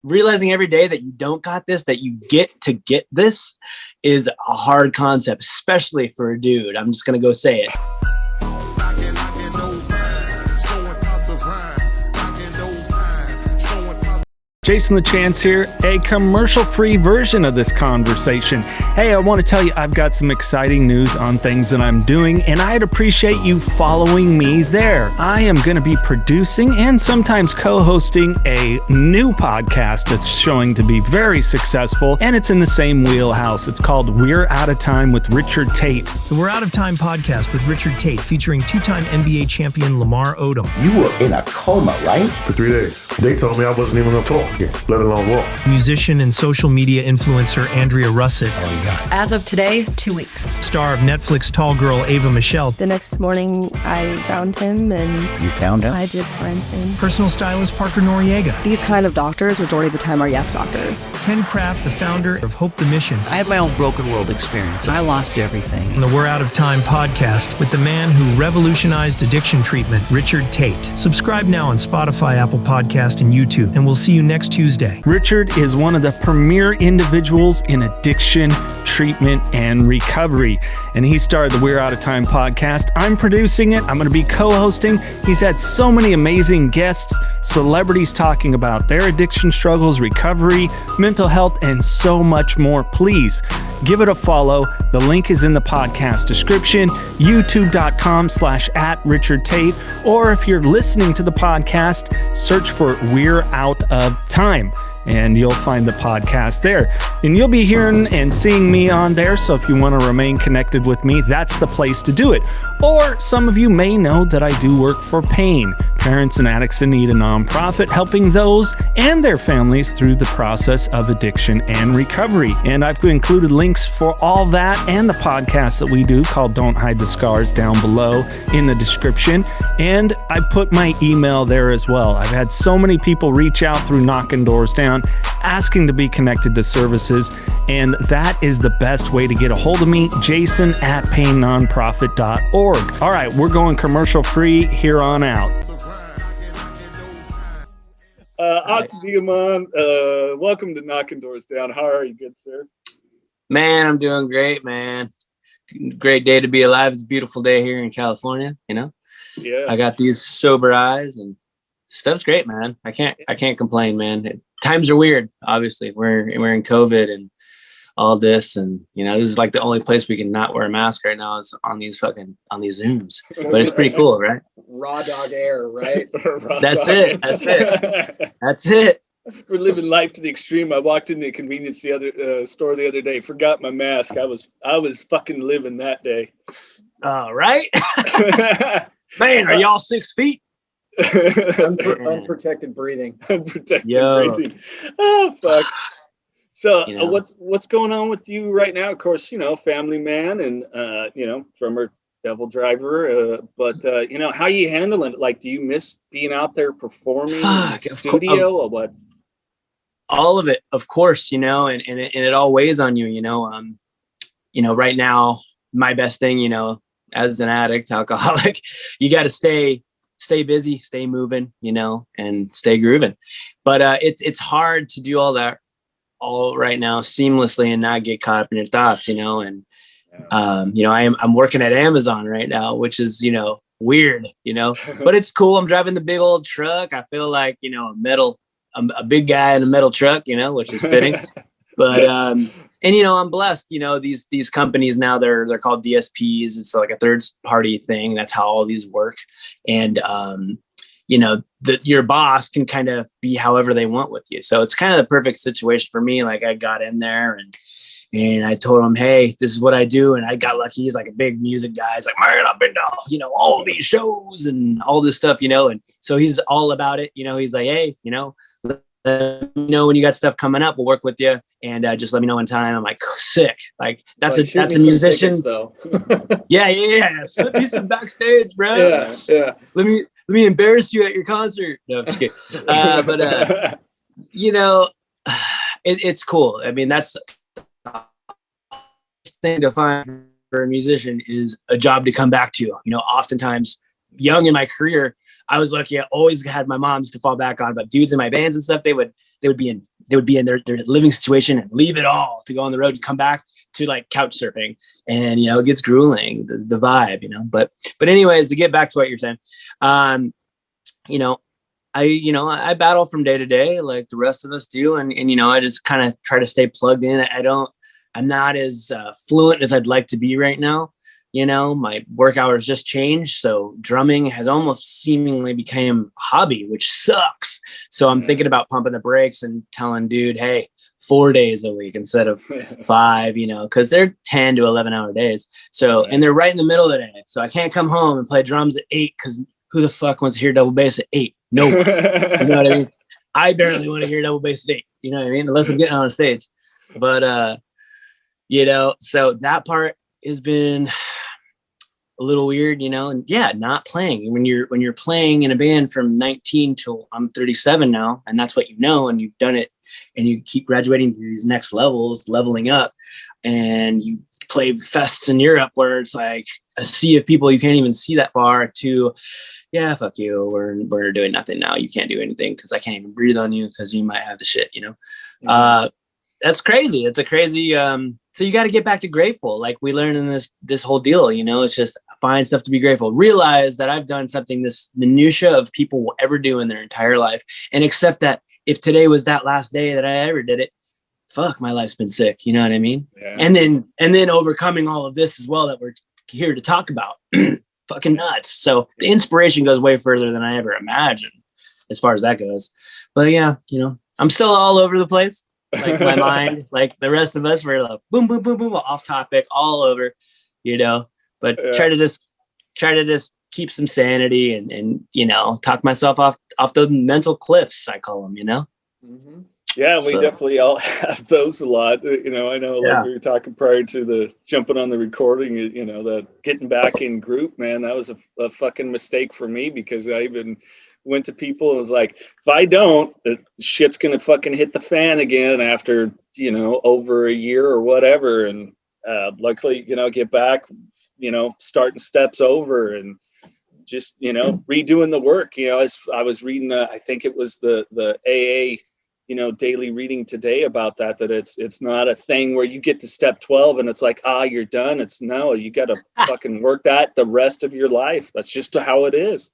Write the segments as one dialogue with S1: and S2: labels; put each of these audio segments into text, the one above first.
S1: realizing every day that you don't got this, that you get to get this is a hard concept, especially for a dude. I'm just going to go say it.
S2: Jason LaChance here, a commercial-free version of this conversation. Hey, I want to tell you I've got some exciting news on things that I'm doing, and I'd appreciate you following me there. I am going to be producing and sometimes co-hosting a new podcast that's showing to be very successful, and it's in the same wheelhouse. It's called We're Out of Time with Richard Tate.
S3: The We're Out of Time podcast with Richard Tate, featuring two-time NBA champion Lamar Odom.
S4: You were in a coma, right?
S5: For 3 days. They told me I wasn't even going to talk again, let alone walk.
S3: Musician and social media influencer Andrea Russett.
S4: Oh, yeah.
S6: As of today, 2 weeks.
S3: Star of Netflix Tall Girl Ava Michelle.
S7: The next morning, I found him, and
S4: You found him?
S7: I did find him.
S3: Personal stylist Parker Noriega.
S7: These kind of doctors, majority of the time, are yes doctors.
S3: Ken Kraft, the founder of Hope the Mission.
S8: I had my own broken world experience. I lost everything.
S3: On the We're Out of Time podcast with the man who revolutionized addiction treatment, Richard Tate. Subscribe now on Spotify, Apple Podcast, and YouTube, and we'll see you next Tuesday.
S2: Richard is one of the premier individuals in addiction, treatment, and recovery. And he started the We're Out of Time podcast. I'm producing it. I'm going to be co-hosting. He's had so many amazing guests, celebrities talking about their addiction struggles, recovery, mental health, and so much more. Please give it a follow. The link is in the podcast description, youtube.com/@RichardTate. Or if you're listening to the podcast, search for We're Out of Time, and you'll find the podcast there. And you'll be hearing and seeing me on there, so if you want to remain connected with me, that's the place to do it. Or some of you may know that I do work for PAIN, Parents and Addicts in Need, a nonprofit helping those and their families through the process of addiction and recovery. And I've included links for all that and the podcast that we do called Don't Hide the Scars down below in the description. And I put my email there as well. I've had so many people reach out through Knockin Doorz Down asking to be connected to services, and that is the best way to get a hold of me, jason@painnonprofit.org. All right, we're going commercial free here on out.
S9: Austin Diamond, welcome to Knockin Doorz Down. How are you, good sir?
S1: Man, I'm doing great, man. Great day to be alive. It's a beautiful day here in California, you know?
S9: Yeah.
S1: I got these sober eyes and stuff's great, man. I can't complain, man. Times are weird, obviously. We're in COVID and all this, and you know, this is like the only place we can not wear a mask right now is on these Zooms. But it's pretty cool, right?
S10: Raw dog air, right?
S1: That's it. That's it.
S9: We're living life to the extreme. I walked into a convenience store the other day, forgot my mask. I was fucking living that day.
S1: Right? Man, are y'all 6 feet?
S10: Unprotected breathing.
S9: Breathing. Oh fuck. So you know, what's going on with you right now? Of course, you know, family man and drummer, devil driver. But you know, how are you handling it? Like, do you miss being out there performing in the studio or what?
S1: All of it, of course, you know, and it all weighs on you, you know. Right now, my best thing, you know, as an addict, alcoholic, you got to stay busy, stay moving, you know, and stay grooving. But it's hard to do all that all right now seamlessly and not get caught up in your thoughts, you know. And you know, I'm working at Amazon right now, which is, you know, weird, you know, but it's cool. I'm driving the big old truck. I feel like, you know, a big guy in a metal truck, you know, which is fitting. But and you know, I'm blessed, you know, these companies now, they're called DSPs. It's like a third party thing. That's how all these work. And you know, your boss can kind of be however they want with you. So it's kind of the perfect situation for me. Like, I got in there and I told him, hey, this is what I do. And I got lucky. He's like a big music guy. He's like, man, I've been to, you know, all these shows and all this stuff, you know. And so he's all about it. You know, he's like, hey, you know, let me know when you got stuff coming up, we'll work with you. And just let me know in time. I'm like, sick. Like, that's a musician. Yeah. Slip me some backstage, bro.
S9: Yeah.
S1: Let me embarrass you at your concert. No, I'm just kidding. But you know, it's cool. I mean, that's the thing to find for a musician is a job to come back to. You know, oftentimes young in my career, I was lucky. I always had my moms to fall back on, but dudes in my bands and stuff, they would they would be in their living situation and leave it all to go on the road and come back to like couch surfing. And, it gets grueling, the vibe, but anyways, to get back to what you're saying, I battle from day to day like the rest of us do. And I just kind of try to stay plugged in. I'm not as fluent as I'd like to be right now. My work hours just changed. So drumming has almost seemingly become a hobby, which sucks. So I'm thinking about pumping the brakes and telling dude, hey, 4 days a week instead of 5, cause they're 10 to 11 hour days. So, and they're right in the middle of the day. So I can't come home and play drums at 8 cause who the fuck wants to hear double bass at 8? No one. You know what I mean? I barely want to hear double bass at 8. You know what I mean? Unless I'm getting on a stage. But, so that part has been a little weird, and not playing. When you're playing in a band from 19 till I'm 37 now, and that's what and you've done it, and you keep graduating to these next levels, leveling up, and you play fests in Europe where it's like a sea of people you can't even see that far to, fuck you, we're doing nothing now. You can't do anything because I can't even breathe on you because you might have the shit, That's crazy. It's a crazy so you got to get back to grateful, like we learned in this whole deal. It's just find stuff to be grateful. Realize that I've done something this minutia of people will ever do in their entire life, and accept that if today was that last day that I ever did it, fuck, my life's been sick. You know what I mean? Yeah. And then overcoming all of this as well that we're here to talk about. Fucking nuts. So the inspiration goes way further than I ever imagined as far as that goes. But yeah, I'm still all over the place. Like my mind, like the rest of us, we're like boom, boom, boom, boom, off topic, all over, but try to just keep some sanity and talk myself off the mental cliffs, I call them,
S9: Mm-hmm. Yeah, we definitely all have those a lot. I know like we were talking prior to the jumping on the recording, that getting back in group, man, that was a fucking mistake for me, because I even went to people and was like, if I don't, the shit's gonna fucking hit the fan again after over a year or whatever. And luckily, get back, starting steps over and just redoing the work. I was reading I think it was the AA daily reading today about that it's not a thing where you get to step 12 and it's like, you're done. It's no, you got to fucking work that the rest of your life. That's just how it is.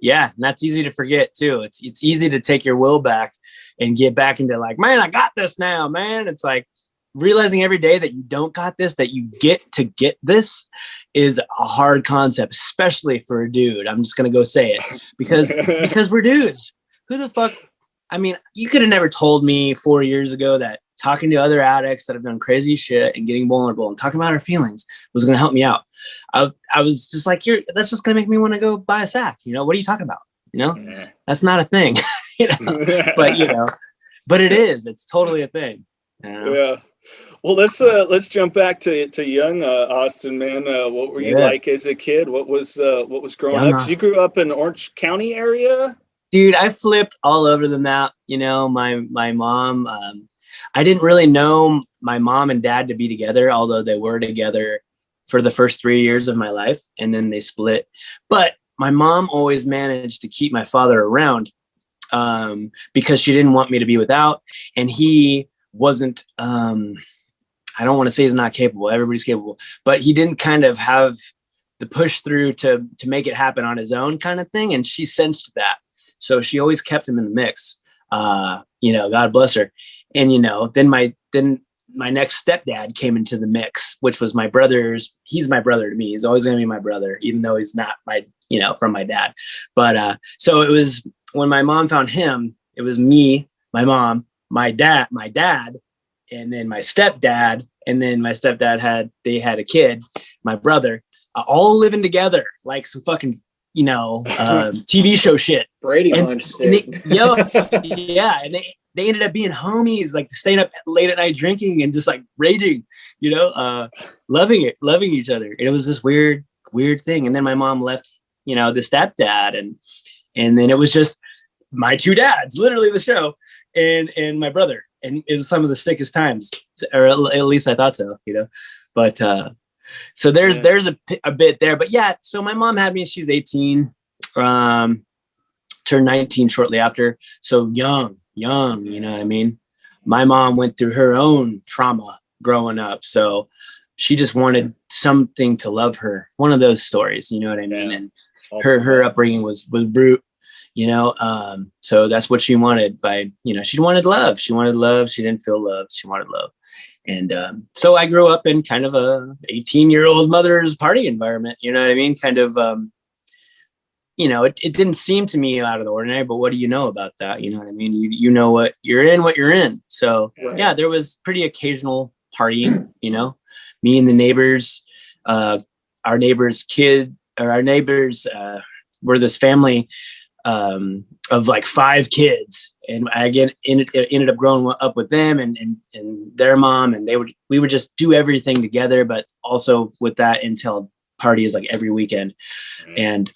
S1: Yeah, and that's easy to forget too. It's easy to take your will back and get back into like, man, I got this now, man. It's like realizing every day that you don't got this, that you get to get this, is a hard concept, especially for a dude. I'm just gonna go say it because we're dudes. Who the fuck? I mean, you could have never told me 4 years ago that talking to other addicts that have done crazy shit and getting vulnerable and talking about our feelings was going to help me out. I was just like, that's just going to make me want to go buy a sack. What are you talking about? That's not a thing, but it is. It's totally a thing.
S9: Yeah. Well, let's jump back to young Austin, man. What were you like as a kid? What was growing up? 'Cause you grew up in Orange County area?
S1: Dude, I flipped all over the map. My mom, I didn't really know my mom and dad to be together, although they were together for the first 3 years of my life, and then they split. But my mom always managed to keep my father around because she didn't want me to be without, and he wasn't, I don't want to say he's not capable. Everybody's capable, but he didn't kind of have the push through to make it happen on his own kind of thing. And she sensed that. So she always kept him in the mix, God bless her. And, then my next stepdad came into the mix, which was my brother's. He's my brother to me. He's always going to be my brother, even though he's not from my dad. But so it was when my mom found him, it was me, my mom, my dad, and then my stepdad. And then my stepdad had a kid, my brother, all living together like some fucking TV show shit.
S10: Brady Bunch.
S1: And they ended up being homies, like staying up late at night drinking and just like raging, loving each other. And it was this weird thing. And then my mom left, the stepdad, and then it was just my two dads, literally the show, and my brother. And it was some of the sickest times, or at least I thought so, but so there's a bit there, but yeah. So my mom had me, she's 18. turned 19 shortly after. So young, you know what I mean? My mom went through her own trauma growing up. So she just wanted something to love her. One of those stories, you know what I mean? And her upbringing was brute, you know? So that's what she wanted she wanted love. She wanted love. She didn't feel love. She wanted love. And so I grew up in kind of a 18-year-old mother's party environment, you know what I mean? Kind of, you know, it didn't seem to me out of the ordinary, but what do you know about that? You know what I mean? You know what you're in. So yeah, there was pretty occasional partying, you know, me and the neighbors, our neighbors were this family of like 5 kids. And I again ended up growing up with them and their mom, and we would just do everything together, but also with that entailed parties like every weekend. And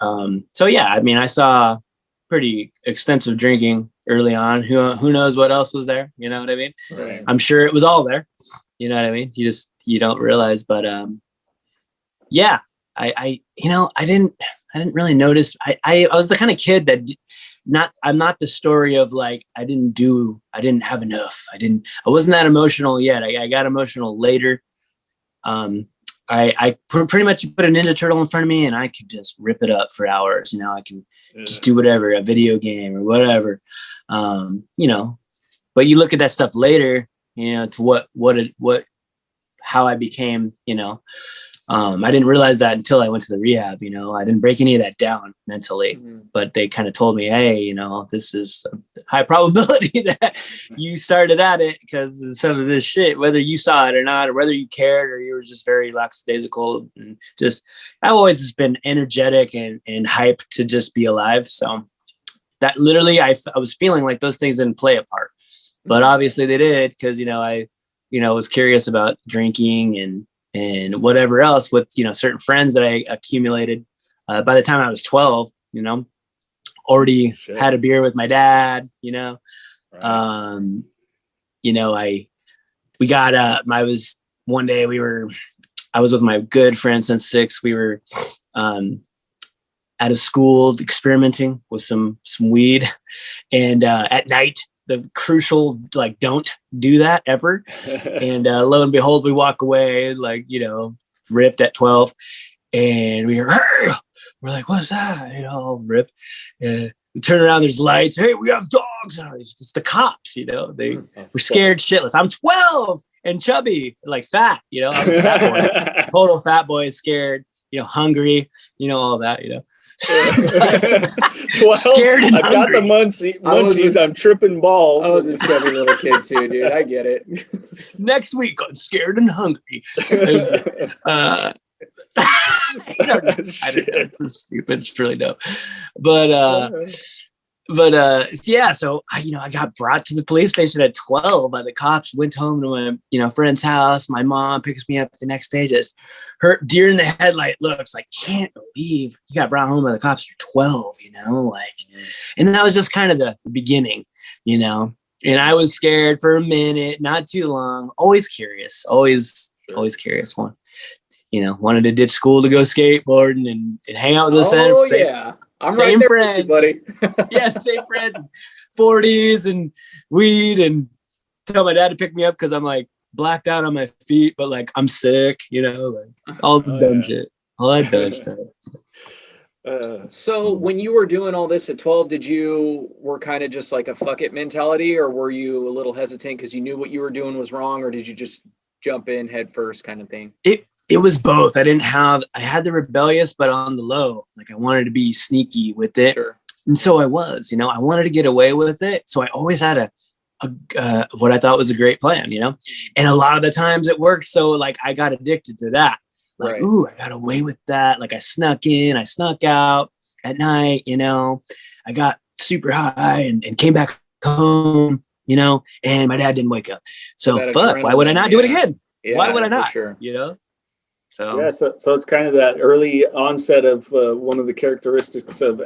S1: so yeah, I mean, I saw pretty extensive drinking early on. Who knows what else was there? You know what I mean? Right. I'm sure it was all there. You know what I mean? You don't realize, but yeah, I didn't really notice. I was the kind of kid that I'm not the story of like, I didn't have enough. I wasn't that emotional yet. I got emotional later. I pretty much put a Ninja Turtle in front of me and I could just rip it up for hours. You know, I can just do whatever, a video game or whatever. You know, but you look at that stuff later, you know, to how I became, you know, I didn't realize that until I went to the rehab. You know, I didn't break any of that down mentally, but they kind of told me, hey, you know, this is a high probability that you started at it because of some of this shit, whether you saw it or not, or whether you cared or you were just very lackadaisical. And just, I've always just been energetic and hyped to just be alive. So that literally, I was feeling like those things didn't play a part, but obviously they did. Cause, you know, I was curious about drinking and whatever else with, you know, certain friends that I accumulated. By the time I was 12, you know, already had a beer with my dad, you know. Right. You know, I was with my good friend since 6. We were at a school experimenting with some weed, and at night, the crucial, like, don't do that ever. And lo and behold, we walk away, like, you know, ripped at 12, and we're like, what's that? You know, ripped. We turn around, there's lights. Hey, we have dogs. It's the cops, you know. They were scared shitless. I'm 12 and chubby, like fat, you know. I was a fat boy, total fat boy, scared, you know, hungry, you know, all that, you know.
S9: 12,
S1: scared and
S9: I've got the munchies. I'm tripping balls.
S10: I was a chubby little kid too, dude. I get it.
S1: Next week, I'm scared and hungry. I don't know. It's stupid. It's really dope. But yeah, so I got brought to the police station at 12 by the cops, went home to my, you know, friend's house. My mom picks me up the next day, just her deer in the headlight looks like, can't believe you got brought home by the cops. You're 12, you know, like, and that was just kind of the beginning, you know, and I was scared for a minute, not too long, always curious, always curious. Wanted to ditch school to go skateboarding and hang out with those friends.
S10: Oh yeah. I'm right there with you, buddy.
S1: Yeah, same friends, 40s and weed, and tell my dad to pick me up because I'm like blacked out on my feet, but like I'm sick, you know, like all the dumb shit, all that dumb stuff.
S10: So when you were doing all this at 12, were kind of just like a fuck it mentality, or were you a little hesitant because you knew what you were doing was wrong, or did you just jump in head first kind of thing?
S1: It was both. I had the rebellious, but on the low. Like I wanted to be sneaky with it. Sure. And so I was, you know, I wanted to get away with it. So I always had a what I thought was a great plan, you know, and a lot of the times it worked. So like I got addicted to that. Like, right. Ooh, I got away with that. Like I snuck in, I snuck out at night, you know, I got super high and came back home, you know, and my dad didn't wake up. So fuck, why would I not do it again? Yeah, why would I not? Sure. You know? So
S9: yeah, so it's kind of that early onset of one of the characteristics of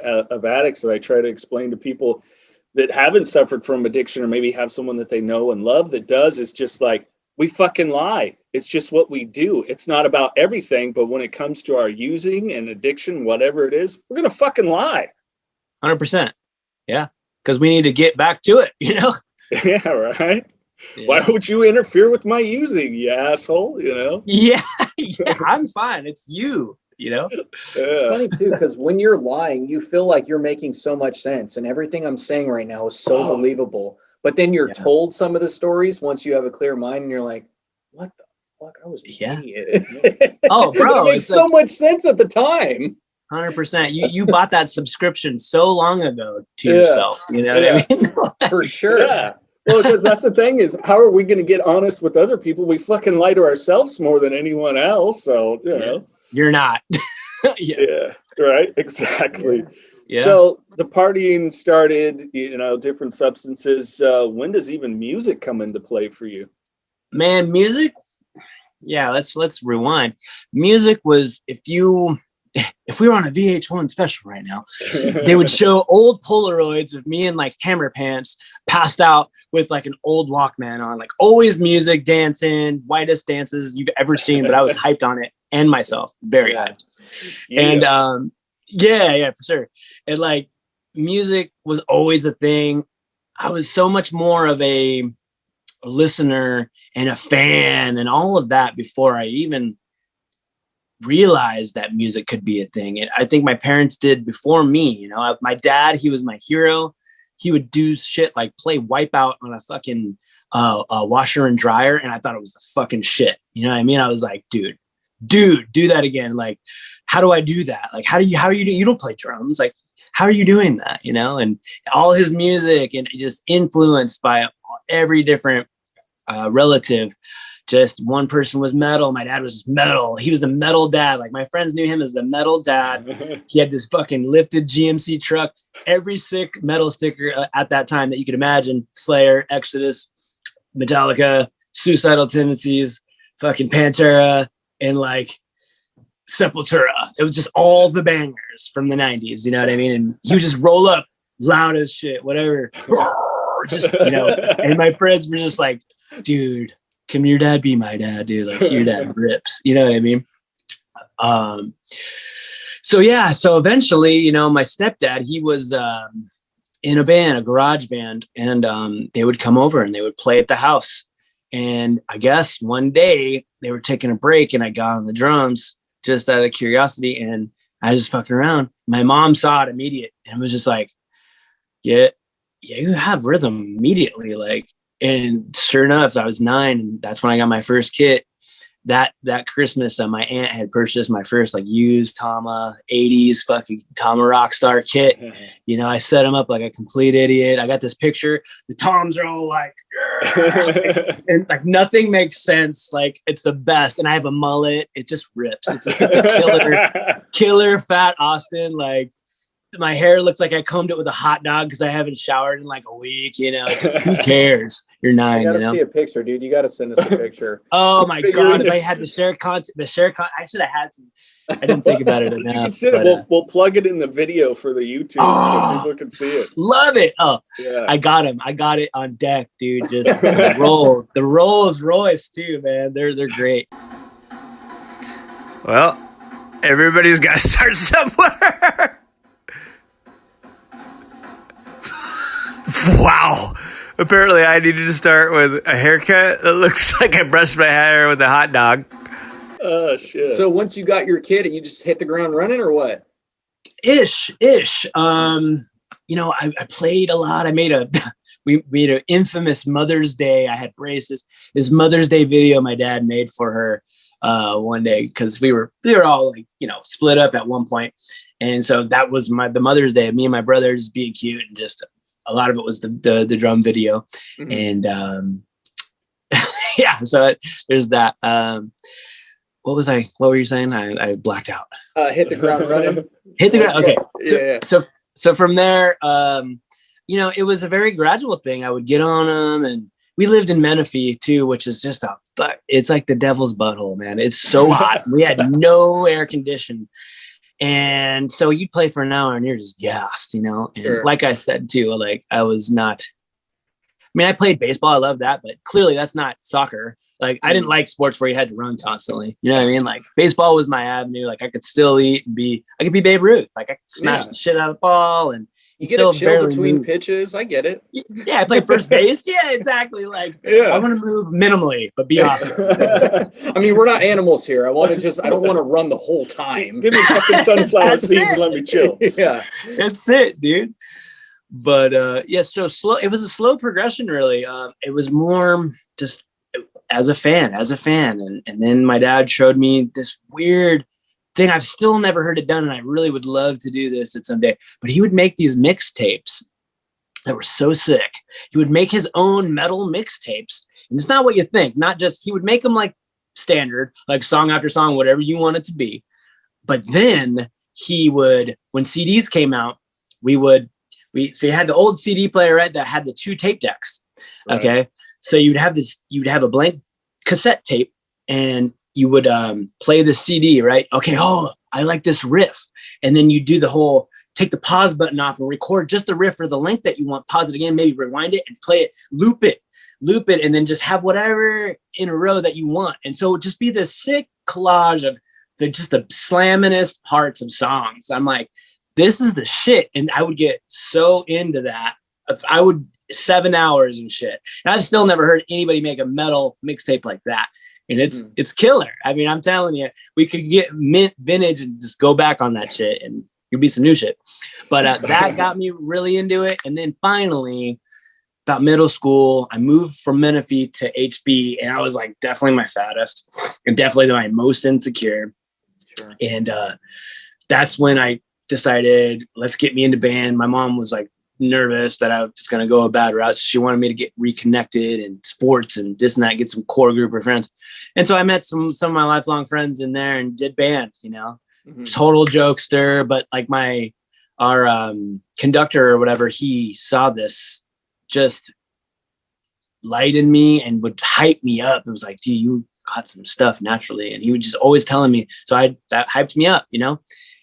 S9: addicts that I try to explain to people that haven't suffered from addiction, or maybe have someone that they know and love that does. Is just like, we fucking lie. It's just what we do. It's not about everything, but when it comes to our using and addiction, whatever it is, we're gonna fucking lie.
S1: 100%. Yeah. Cause we need to get back to it, you know?
S9: Yeah, right.
S1: Yeah.
S9: Why would you interfere with my using, you asshole? You know?
S1: Yeah. Yeah. I'm fine. It's you, you know?
S10: It's funny too, because when you're lying, you feel like you're making so much sense and everything I'm saying right now is so believable. But then you're told some of the stories once you have a clear mind and you're like, what the fuck? I was an idiot.
S1: Oh, bro.
S10: It makes so much sense at the time.
S1: 100%. You bought that subscription so long ago to yourself. You know what I mean?
S10: For sure.
S9: Yeah. Well, because that's the thing is, how are we going to get honest with other people? We fucking lie to ourselves more than anyone else. So, you know.
S1: You're not.
S9: Yeah. Right. Exactly.
S1: Yeah.
S9: So the partying started, you know, different substances. When does even music come into play for you?
S1: Man, music. Yeah. Let's rewind. Music was, if we were on a VH1 special right now, they would show old Polaroids of me in like hammer pants, passed out with like an old Walkman on, like always music, dancing, whitest dances you've ever seen. But I was hyped on it and myself, very hyped.
S9: Yeah.
S1: And yeah, for sure. And like music was always a thing. I was so much more of a listener and a fan and all of that before I even realized that music could be a thing. And I think my parents did before me. You know, my dad, he was my hero. He would do shit like play Wipeout on a fucking washer and dryer, and I thought it was the fucking shit. You know what I mean? I was like, dude, do that again. Like, how do I do that? Like, how are you you don't play drums? Like, how are you doing that? You know, and all his music and just influenced by every different relative. Just one person was metal. My dad was just metal. He was the metal dad. Like my friends knew him as the metal dad. He had this fucking lifted GMC truck. Every sick metal sticker at that time that you could imagine: Slayer, Exodus, Metallica, Suicidal Tendencies, fucking Pantera, and like Sepultura. It was just all the bangers from the 90s. You know what I mean? And he would just roll up loud as shit, whatever. Just, you know, and my friends were just like, dude, can your dad be my dad, dude? Like your dad rips, you know what I mean? So eventually, you know, my stepdad, he was in a band, a garage band, and they would come over and they would play at the house. And I guess one day they were taking a break and I got on the drums just out of curiosity, and I was just fucking around. My mom saw it immediate and was just like, yeah, you have rhythm immediately. Like, and sure enough, I was 9, and that's when I got my first kit. That Christmas, my aunt had purchased my first like used Tama 80s fucking Tama Rockstar kit. You know, I set them up like a complete idiot. I got this picture. The toms are all like, and like nothing makes sense. Like it's the best. And I have a mullet. It just rips. It's a killer fat Austin. Like my hair looks like I combed it with a hot dog because I haven't showered in like a week. You know, who cares? You're 9.
S10: You gotta
S1: see
S10: a picture, dude. You gotta send us a picture.
S1: Oh my god! If I had the share content, I should have had some. I didn't think about it enough.
S9: We'll plug it in the video for the YouTube so people can see it.
S1: Love it. Oh, yeah. I got him. I got it on deck, dude. Just the Rolls Royce too, man. They're great.
S6: Well, everybody's got to start somewhere. Wow. Apparently I needed to start with a haircut that looks like I brushed my hair with a hot dog.
S9: Oh, shit.
S10: So once you got your kid, you just hit the ground running or what?
S1: Ish. You know, I played a lot. We made an infamous Mother's Day. I had braces. This Mother's Day video my dad made for her one day because we were all like, you know, split up at one point. And so that was the Mother's Day of me and my brother just being cute, and just a lot of it was the drum video. Mm-hmm. And yeah, so there's that. What were you saying? I blacked out.
S10: Hit the ground running.
S1: Hit the ground. Okay. So from there, you know, it was a very gradual thing. I would get on them, and we lived in Menifee too, which is just it's like the devil's butthole, man. It's so hot. We had no air conditioning. And so you'd play for an hour and you're just gassed, you know? And sure. Like I said too, like I played baseball. I love that, but clearly that's not soccer. Like I didn't like sports where you had to run constantly. You know what I mean? Like baseball was my avenue. Like I could still I could be Babe Ruth. Like I could smash the shit out of the ball and
S10: You get a chill between pitches. I get it.
S1: Yeah, I play first base. Yeah, exactly. Like, I want to move minimally, but be awesome.
S10: I mean, we're not animals here. I don't want to run the whole time.
S9: Give me fucking sunflower seeds and let me chill.
S10: Yeah.
S1: That's it, dude. But so slow. It was a slow progression, really. It was more just as a fan. And then my dad showed me this weird thing. I've still never heard it done, and I really would love to do this at some day. But he would make these mixtapes that were so sick. He would make his own metal mixtapes. And it's not what you think. Not just, he would make them like standard, like song after song, whatever you want it to be. But then he would, when CDs came out, so you had the old CD player, right, that had the 2 tape decks. Right. Okay. So you'd have a blank cassette tape, and you would play the CD, right? Okay. Oh, I like this riff. And then you do the whole, take the pause button off and record just the riff or the length that you want. Pause it again, maybe rewind it and play it, loop it, and then just have whatever in a row that you want. And so it would just be this sick collage of the slammingest parts of songs. I'm like, this is the shit. And I would get so into that. I would 7 hours and shit. And I've still never heard anybody make a metal mixtape like that. And it's killer. I mean, I'm telling you, we could get mint vintage and just go back on that shit, and it'd be some new shit. But that got me really into it. And then finally, about middle school, I moved from Menifee to HB, and I was like definitely my fattest and definitely my most insecure. Sure. And that's when I decided, let's get me into band. My mom was like nervous that I was going to go a bad route. So she wanted me to get reconnected in sports and this and that, get some core group of friends. And so I met some of my lifelong friends in there and did band, total jokester. But like our conductor or whatever, he saw this just light in me and would hype me up. It was like, dude, you got some stuff naturally. And he was just always telling me. So that hyped me up,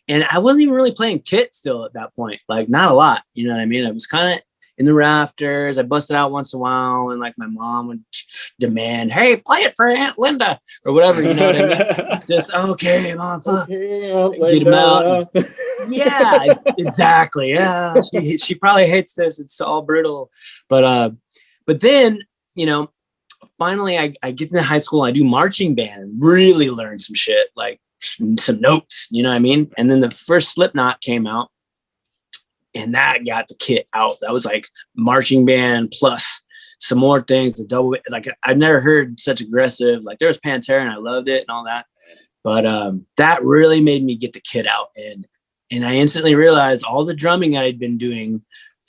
S1: And I wasn't even really playing kit still at that point. Like, not a lot. You know what I mean? I was kind of in the rafters. I busted out once in a while. And like my mom would demand, hey, play it for Aunt Linda or whatever. You know what I mean? Just, okay, motherfucker. Get him out. Yeah, exactly. Yeah. She probably hates this. It's all brutal. But then, finally I get into high school. I do marching band and really learn some shit. Like, some notes, you know what I mean? And then the first Slipknot came out, and that got the kit out. That was like marching band plus some more things, the double, like I've never heard such aggressive, like there was Pantera and I loved it and all that. But that really made me get the kit out. And I instantly realized all the drumming that I'd been doing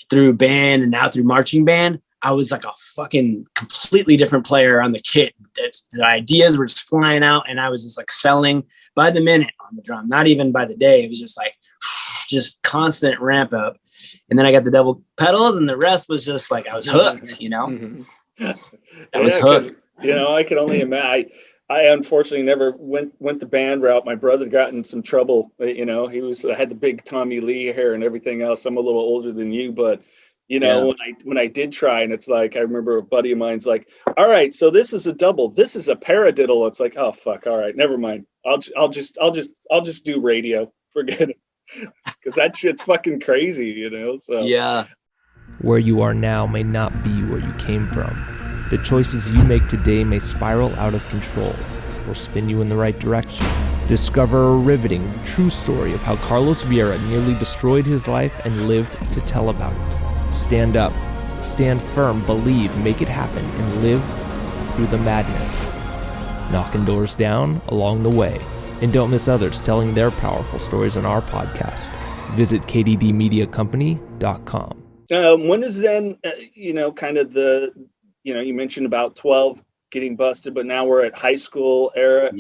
S1: through band and now through marching band, I was like a fucking completely different player on the kit. The ideas were just flying out, and I was just like selling by the minute on the drum, not even by the day. It was just like, just constant ramp up. And then I got the double pedals, and the rest was just like, I was hooked, I was hooked.
S9: I can only imagine. I unfortunately never went the band route. My brother got in some trouble. He had the big Tommy Lee hair and everything else. I'm a little older than you, but when I did try, and it's like, I remember a buddy of mine's like, all right, so this is a double, this is a paradiddle. It's like, oh fuck, all right, never mind. I'll just do radio. Forget it. Because that shit's fucking crazy, So
S1: yeah.
S11: Where you are now may not be where you came from. The choices you make today may spiral out of control or spin you in the right direction. Discover a riveting, true story of how Carlos Vieira nearly destroyed his life and lived to tell about it. Stand up, stand firm, believe, make it happen, and live through the madness. Knockin Doorz Down along the way. And don't miss others telling their powerful stories on our podcast. Visit kddmediacompany.com.
S9: When is then, kind of the, you mentioned about 12 getting busted, but now we're at high school era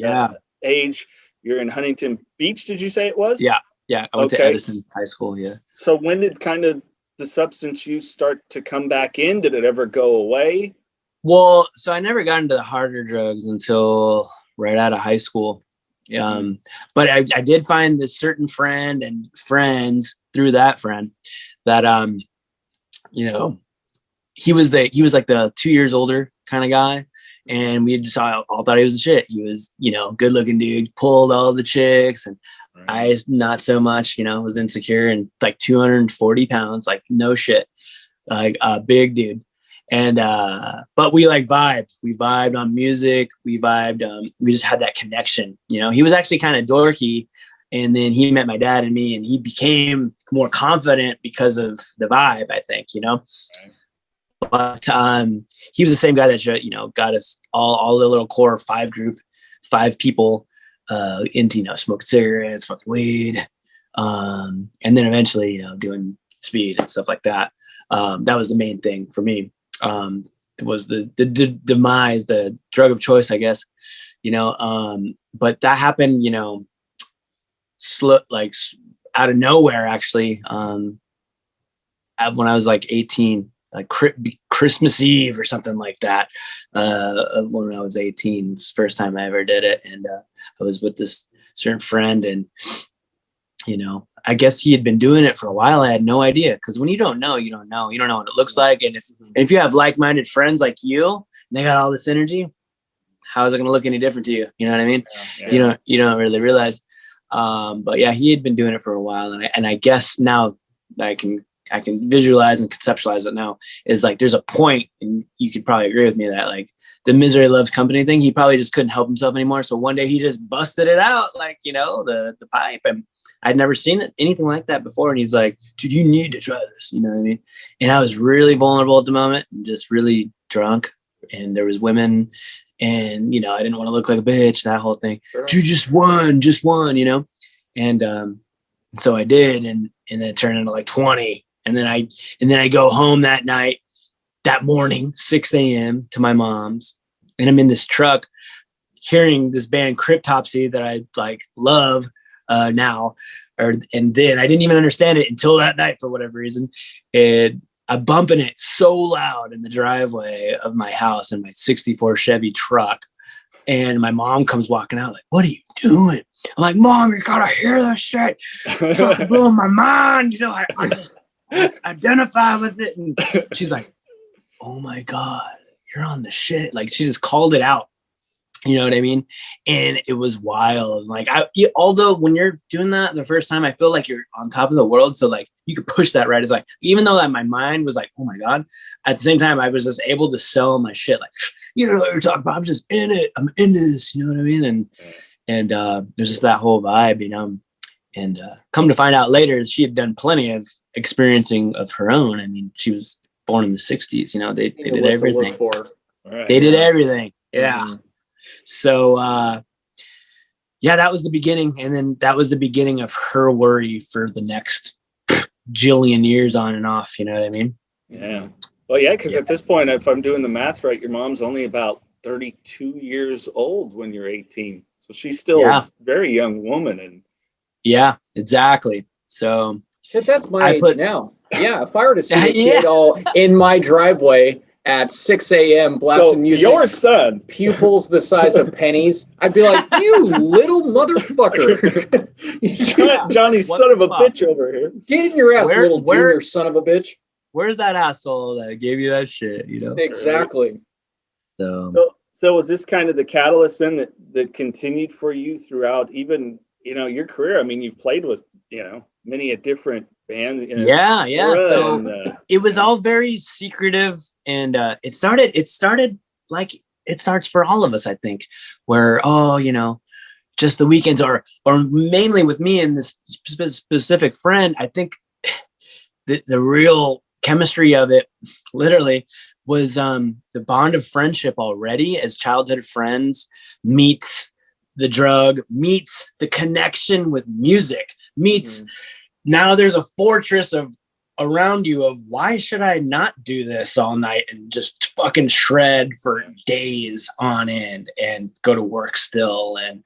S9: age. You're in Huntington Beach, did you say it was?
S1: Yeah. I went to Edison High School, yeah.
S9: So when did kind of the substance use start to come back in? Did it ever go away?
S1: Well, so I never got into the harder drugs until right out of high school. But I did find this certain friend and friends through that friend that, he was like the 2 years older kind of guy. and we just all thought he was the shit. He was, good looking dude, pulled all the chicks, and I not so much, was insecure, and like 240 pounds, like no shit, like a big dude. And but we like vibed. We vibed on music. We vibed. We just had that connection. He was actually kind of dorky, and then he met my dad and me, and he became more confident because of the vibe, I think. But he was the same guy that got us all the little core 5 people into smoking cigarettes, smoking weed, and then eventually doing speed and stuff like that. That was the main thing for me. It was the demise, the drug of choice, I guess. But that happened like out of nowhere, actually. When I was like 18, like Christmas Eve or something like that. When I was 18, it's the first time I ever did it. And I was with this certain friend, and I guess he had been doing it for a while. I had no idea, because when you don't know, you don't know. You don't know what it looks like. And if you have like-minded friends like you, and they got all this energy, how is it going to look any different to you? You know what I mean? Yeah. You don't really realize. But yeah, he had been doing it for a while, and I guess now that I can visualize and conceptualize it now, is like there's a point, and you could probably agree with me, that like the misery loves company thing, he probably just couldn't help himself anymore. So one day he just busted it out, like the pipe, and I'd never seen anything like that before. And he's like, dude, you need to try this. You know what I mean? And I was really vulnerable at the moment, and just really drunk, and there was women, and I didn't want to look like a bitch, that whole thing. Sure. Dude, just one, and so I did, and then it turned into like 20. And then I go home that morning, 6 a.m. to my mom's, and I'm in this truck hearing this band Cryptopsy that I like love now, and then I didn't even understand it until that night for whatever reason. And I'm bumping it so loud in the driveway of my house in my 64 Chevy truck. And my mom comes walking out like, what are you doing? I'm like, Mom, you gotta hear this shit. It's fucking blowing my mind. I just identify with it. And she's like, oh my God, you're on the shit. Like, she just called it out. You know what I mean? And it was wild. Like, although when you're doing that the first time, I feel like you're on top of the world. So like you could push that right. It's like, even though my mind was like, oh my God, at the same time, I was just able to sell my shit. Like, you know what you're talking about? I'm just in it. I'm into this. You know what I mean? And there's just that whole vibe, and come to find out later, she had done plenty of experiencing of her own. I mean, she was born in the 60s, they did everything. They did everything. Yeah. Mm-hmm. So, that was the beginning. And then that was the beginning of her worry for the next jillion years on and off. You know what I mean? Yeah.
S9: Well, yeah, because at this point, if I'm doing the math right, your mom's only about 32 years old when you're 18. So she's still a very young woman. And
S1: yeah, exactly. So
S10: shit, that's my age now. Yeah, if I were to see a kid all in my driveway at 6 a.m. blasting music,
S9: your son,
S10: pupils the size of pennies, I'd be like, you little motherfucker.
S9: Johnny, son of a bitch over here.
S10: Get in your ass, little junior son of a bitch.
S1: Where's that asshole that gave you that shit,
S10: Exactly.
S9: So was this kind of the catalyst then that continued for you throughout even, your career? I mean, you've played with, many a different band.
S1: Yeah. So it was all very secretive, and it started like it starts for all of us, I think, where just the weekends or mainly with me and this specific friend. I think the real chemistry of it literally was the bond of friendship already as childhood friends meets the drug, meets the connection with music, meets now there's a fortress of around you of why should I not do this all night and just fucking shred for days on end and go to work still. And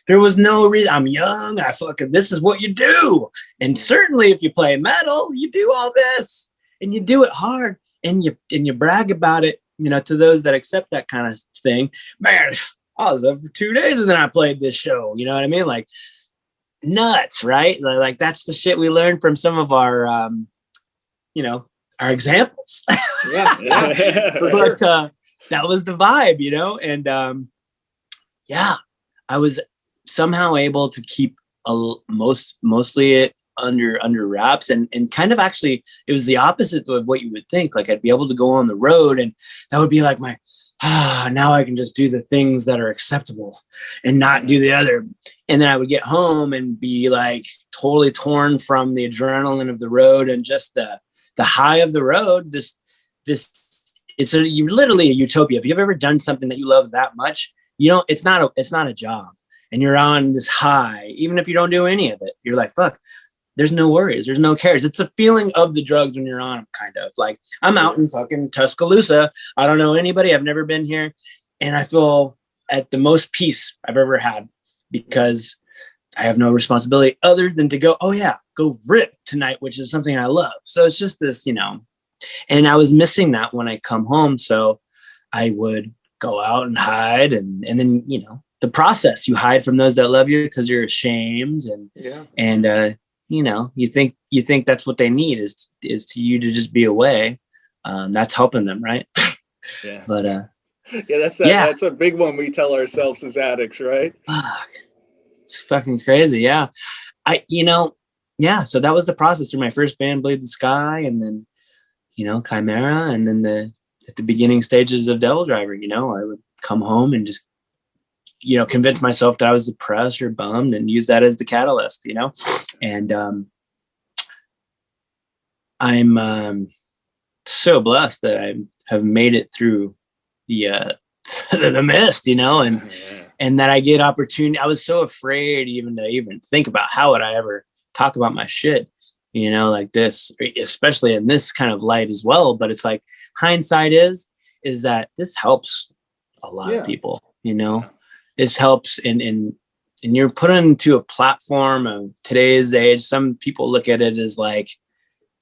S1: there was no reason. I'm young. This is what you do. And certainly if you play metal, you do all this and you do it hard and you brag about it, to those that accept that kind of thing. Man, I was up for 2 days and then I played this show. You know what I mean? Like nuts, right? Like that's the shit we learned from some of our, our examples.
S10: Yeah.
S1: But that was the vibe, you know? And yeah, I was somehow able to keep mostly it under wraps, and kind of actually it was the opposite of what you would think. Like I'd be able to go on the road, and that would be like my now I can just do the things that are acceptable and not do the other. And then I would get home and be like totally torn from the adrenaline of the road and just the high of the road. It's literally a utopia. If you've ever done something that you love that much, you know, it's not a job, and you're on this high, even if you don't do any of it. You're like, fuck, there's no worries, there's no cares. It's the feeling of the drugs when you're on them, kind of like I'm out in fucking Tuscaloosa. I don't know anybody. I've never been here. And I feel at the most peace I've ever had because I have no responsibility other than to go rip tonight, which is something I love. So it's just this, you know, and I was missing that when I come home. So I would go out and hide. And then, you know, the process, you hide from those that love you because you're ashamed. And you know, you think that's what they need is to you to just be away. That's helping them, right?
S9: Yeah.
S1: But
S9: that's a big one we tell ourselves as addicts, right?
S1: It's fucking crazy. Yeah. So that was the process through my first band, Bleed the Sky, and then, you know, Chimera, and then at the beginning stages of Devil Driver, you know, I would come home and just, you know, convince myself that I was depressed or bummed and use that as the catalyst, you know? And I'm so blessed that I have made it through the mist, you know, and that I get opportunity. I was so afraid to think about how would I ever talk about my shit, you know, like this, especially in this kind of light as well. But it's like hindsight is that this helps a lot of people, you know. This helps and you're put into a platform of today's age. Some people look at it as like,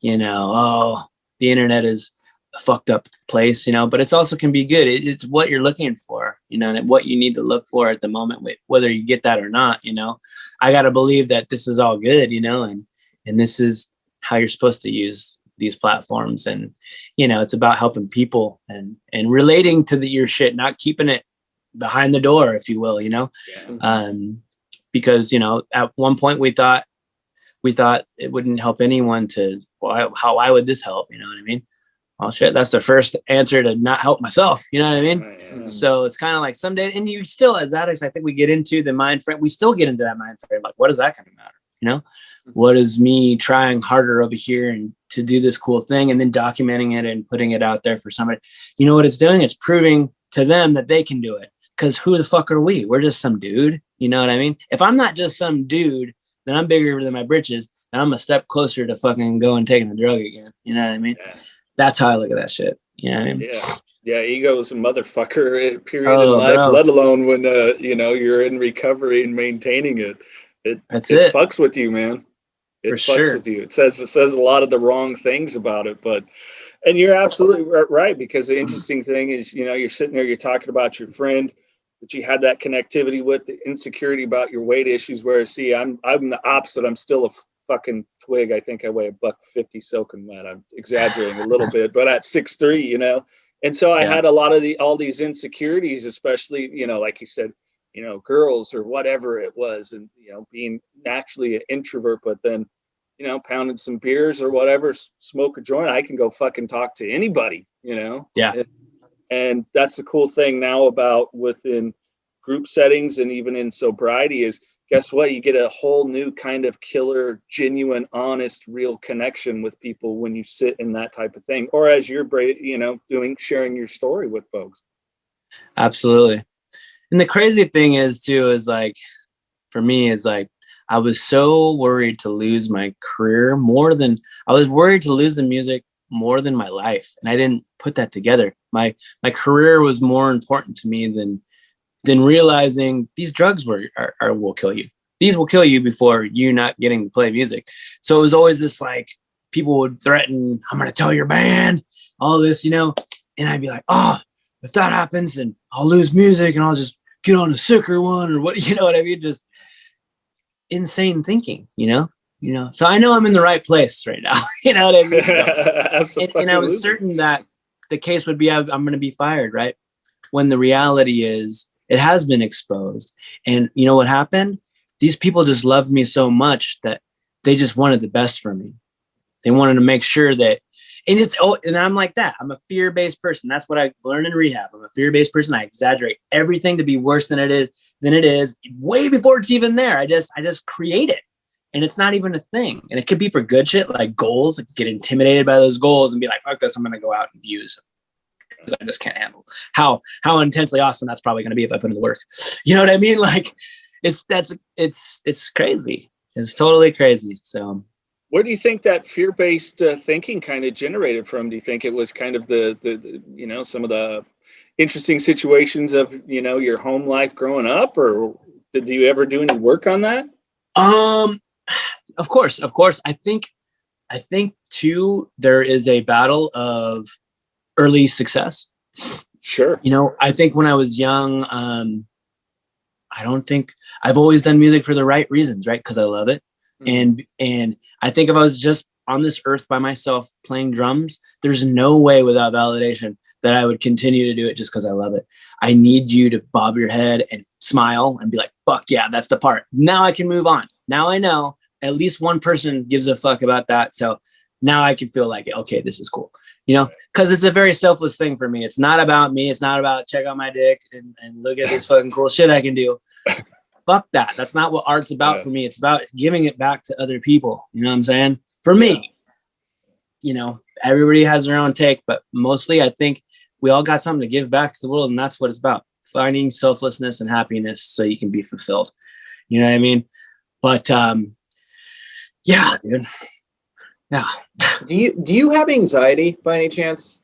S1: you know, oh, the internet is a fucked up place, you know, but it's also can be good. It's what you're looking for, you know, and what you need to look for at the moment, whether you get that or not, you know. I got to believe that this is all good, you know, and this is how you're supposed to use these platforms. And, you know, it's about helping people and relating to your shit, not keeping it behind the door, if you will, you know. Because, you know, at one point we thought it wouldn't help anyone why would this help, you know what I mean? Well, shit, that's the first answer to not help myself, you know what I mean? So it's kind of like someday, and you still, as addicts, I think we get into the mind frame, we still get into that mind frame, like, what does that kind of matter, you know? What is me trying harder over here and to do this cool thing and then documenting it and putting it out there for somebody? You know what it's doing? It's proving to them that they can do it. Because who the fuck are we? We're just some dude. You know what I mean? If I'm not just some dude, then I'm bigger than my britches, and I'm a step closer to fucking going taking a drug again. You know what I mean? Yeah. That's how I look at that shit. You know what I mean?
S9: Yeah. Ego is a motherfucker. Period in life. Bro. Let alone when you know, you're in recovery and maintaining it. It fucks with you, man. It fucks with you. It says a lot of the wrong things about it, but. And you're absolutely right, because the interesting thing is, you know, you're sitting there, you're talking about your friend that you had that connectivity with, the insecurity about your weight issues. Whereas, see, I'm the opposite. I'm still a fucking twig. I think I weigh $150 soaking wet. I'm exaggerating a little bit, but at 6'3", you know. And so I had a lot of all these insecurities, especially, you know, like you said, you know, girls or whatever it was, and, you know, being naturally an introvert, but then, you know, pounding some beers or whatever, smoke a joint, I can go fucking talk to anybody, you know?
S1: Yeah.
S9: And that's the cool thing now about within group settings and even in sobriety is, guess what? You get a whole new kind of killer, genuine, honest, real connection with people when you sit in that type of thing. Or as you're, you know, sharing your story with folks.
S1: Absolutely. And the crazy thing is too, is like, for me, is like, I was so worried to lose my career I was worried to lose the music more than my life. And I didn't put that together. My career was more important to me than realizing these drugs will kill you. These will kill you before you not getting to play music. So it was always this, like, people would threaten, I'm going to tell your band, all this, you know, and I'd be like, oh, if that happens, then I'll lose music and I'll just get on a sicker one or what, you know what I mean? Just insane thinking, you know, so I know I'm in the right place right now. You know what I mean? So, and I was certain that the case would be, I'm going to be fired. Right. when the reality is it has been exposed. And you know what happened? These people just loved me so much that they just wanted the best for me. They wanted to make sure that, and I'm like that. I'm a fear-based person. That's what I learned in rehab. I'm a fear-based person. I exaggerate everything to be worse than it is way before it's even there. I just create it. And it's not even a thing. And it could be for good shit, like goals, like get intimidated by those goals and be like, fuck this, I'm going to go out and views because I just can't handle how intensely awesome that's probably going to be if I put in the work. You know what I mean? Like it's crazy. It's totally crazy. So
S9: where do you think that fear-based thinking kind of generated from? Do you think it was kind of the you know, some of the interesting situations of, you know, your home life growing up, or did you ever do any work on that?
S1: Of course. I think too, there is a battle of early success.
S9: Sure.
S1: You know, I think when I was young, I don't think I've always done music for the right reasons, right? Because I love it. Mm-hmm. And I think if I was just on this earth by myself playing drums, there's no way without validation that I would continue to do it just because I love it. I need you to bob your head and smile and be like, fuck yeah, that's the part. Now I can move on. Now I know at least one person gives a fuck about that. So now I can feel like, okay, this is cool. You know, because it's a very selfless thing for me. It's not about me. It's not about check out my dick and look at this fucking cool shit I can do. Fuck that. That's not what art's about for me. It's about giving it back to other people. You know what I'm saying? For me, you know, everybody has their own take, but mostly I think we all got something to give back to the world. And that's what it's about. Finding selflessness and happiness so you can be fulfilled. You know what I mean? But yeah, dude. Yeah.
S10: Do you have anxiety by any chance?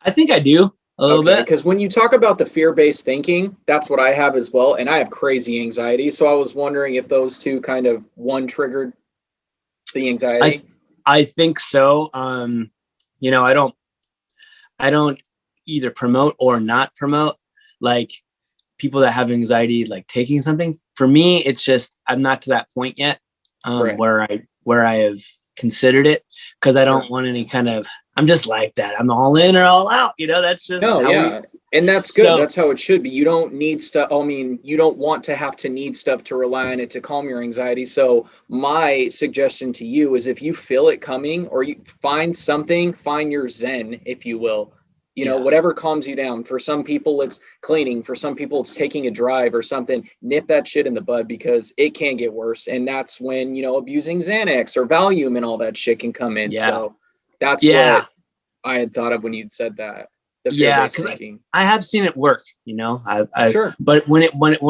S1: I think I do a little bit.
S10: Because when you talk about the fear-based thinking, that's what I have as well. And I have crazy anxiety. So I was wondering if those two kind of one triggered the anxiety.
S1: I think so. You know, I don't either promote or not promote like people that have anxiety, like taking something. For me, it's just, I'm not to that point yet where I have considered it, because I don't want any kind of, I'm just like that. I'm all in or all out, you know, that's just
S10: and that's good. So, that's how it should be. You don't need stuff. I mean, you don't want to have to need stuff to rely on it to calm your anxiety. So my suggestion to you is, if you feel it coming, or you find your zen, if you will, you know, whatever calms you down. For some people, it's cleaning. For some people, it's taking a drive or something. Nip that shit in the bud, because it can get worse. And that's when, you know, abusing Xanax or Valium and all that shit can come in. So that's what I had thought of when you'd said that.
S1: Because I have seen it work, you know.
S10: Sure.
S1: But when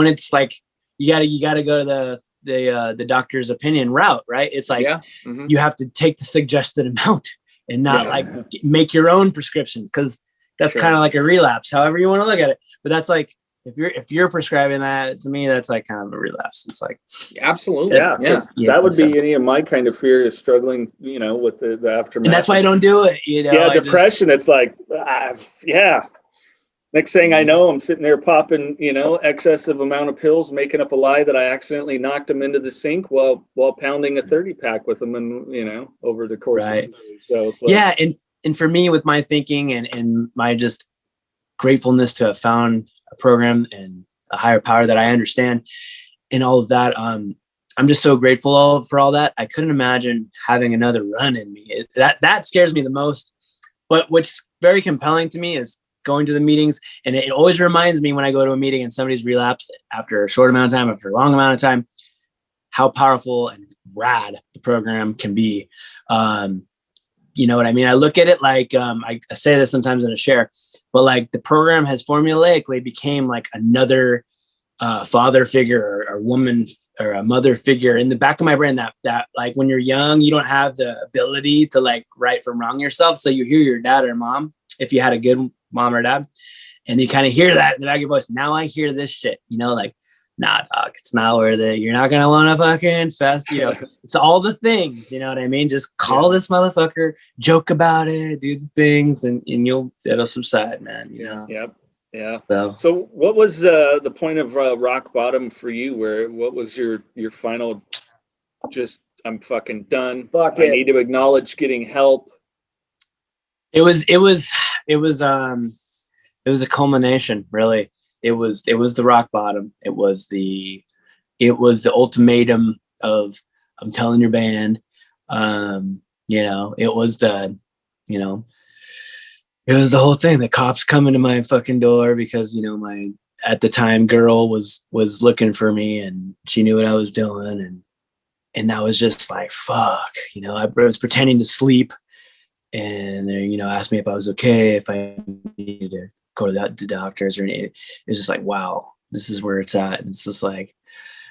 S1: it's like you gotta go to the doctor's opinion route, right? It's like you have to take the suggested amount and not like make your own prescription, because that's kind of like a relapse, however you want to look at it. But that's like, if you're prescribing that, to me, that's like kind of a relapse. It's like,
S10: absolutely.
S9: That would be any of my kind of fear, is struggling, you know, with the aftermath.
S1: And that's why I don't do it, you know.
S9: Yeah, depression. It's like, next thing I know, I'm sitting there popping, you know, excessive amount of pills, making up a lie that I accidentally knocked them into the sink while pounding a 30-pack with them, and, you know, over the course of the day. So it's like,
S1: and for me, with my thinking and my just gratefulness to have found a program and a higher power that I understand and all of that, I'm just so grateful for all that. I couldn't imagine having another run in me. That scares me the most. But what's very compelling to me is going to the meetings. And it always reminds me, when I go to a meeting and somebody's relapsed after a short amount of time, after a long amount of time, how powerful and rad the program can be. You know what I mean? I look at it like, I say this sometimes in a share, but like the program has formulaically became like another father figure or woman or a mother figure in the back of my brain, that like when you're young, you don't have the ability to like right from wrong yourself. So you hear your dad or mom, if you had a good mom or dad, and you kind of hear that in the back of your voice. Now I hear this shit, you know, like, nah, dog, it's not worth it. You're not going to want to fucking fest, you know, it's all the things, you know what I mean? Just call this motherfucker, joke about it, do the things, and it'll subside, man, you know?
S9: Yep. Yeah. So what was the point of rock bottom for you? What was your final, just, I'm fucking done. I need to acknowledge getting help.
S1: It was was a culmination, really. It was the rock bottom. It was the ultimatum of, I'm telling your band. It was the whole thing. The cops coming to my fucking door because, my, at the time, girl was looking for me, and she knew what I was doing. And that was just like, fuck, I was pretending to sleep, and they, asked me if I was okay, if I needed to go to the doctors or anything. It was just like, wow, this is where it's at. And it's just like,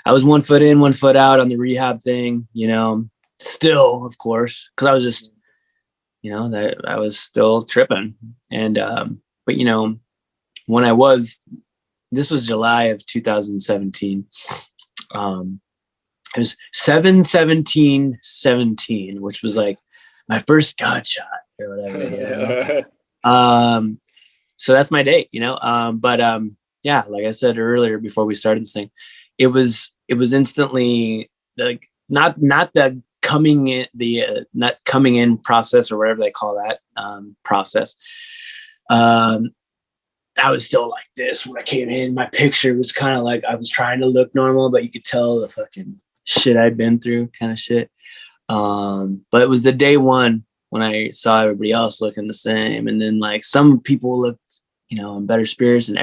S1: I was 1 foot in, 1 foot out on the rehab thing, still, of course, because I was just, that I was still tripping. And, but when this was July of 2017. It was 7/17/17, which was like my first God shot or whatever. So that's my date, But yeah, like I said earlier before we started this thing, it was instantly like not the coming in process or whatever they call that process. I was still like this when I came in. My picture was kind of like I was trying to look normal, but you could tell the fucking shit I'd been through, kind of shit. But it was the day one when I saw everybody else looking the same, and then like some people looked, in better spirits, and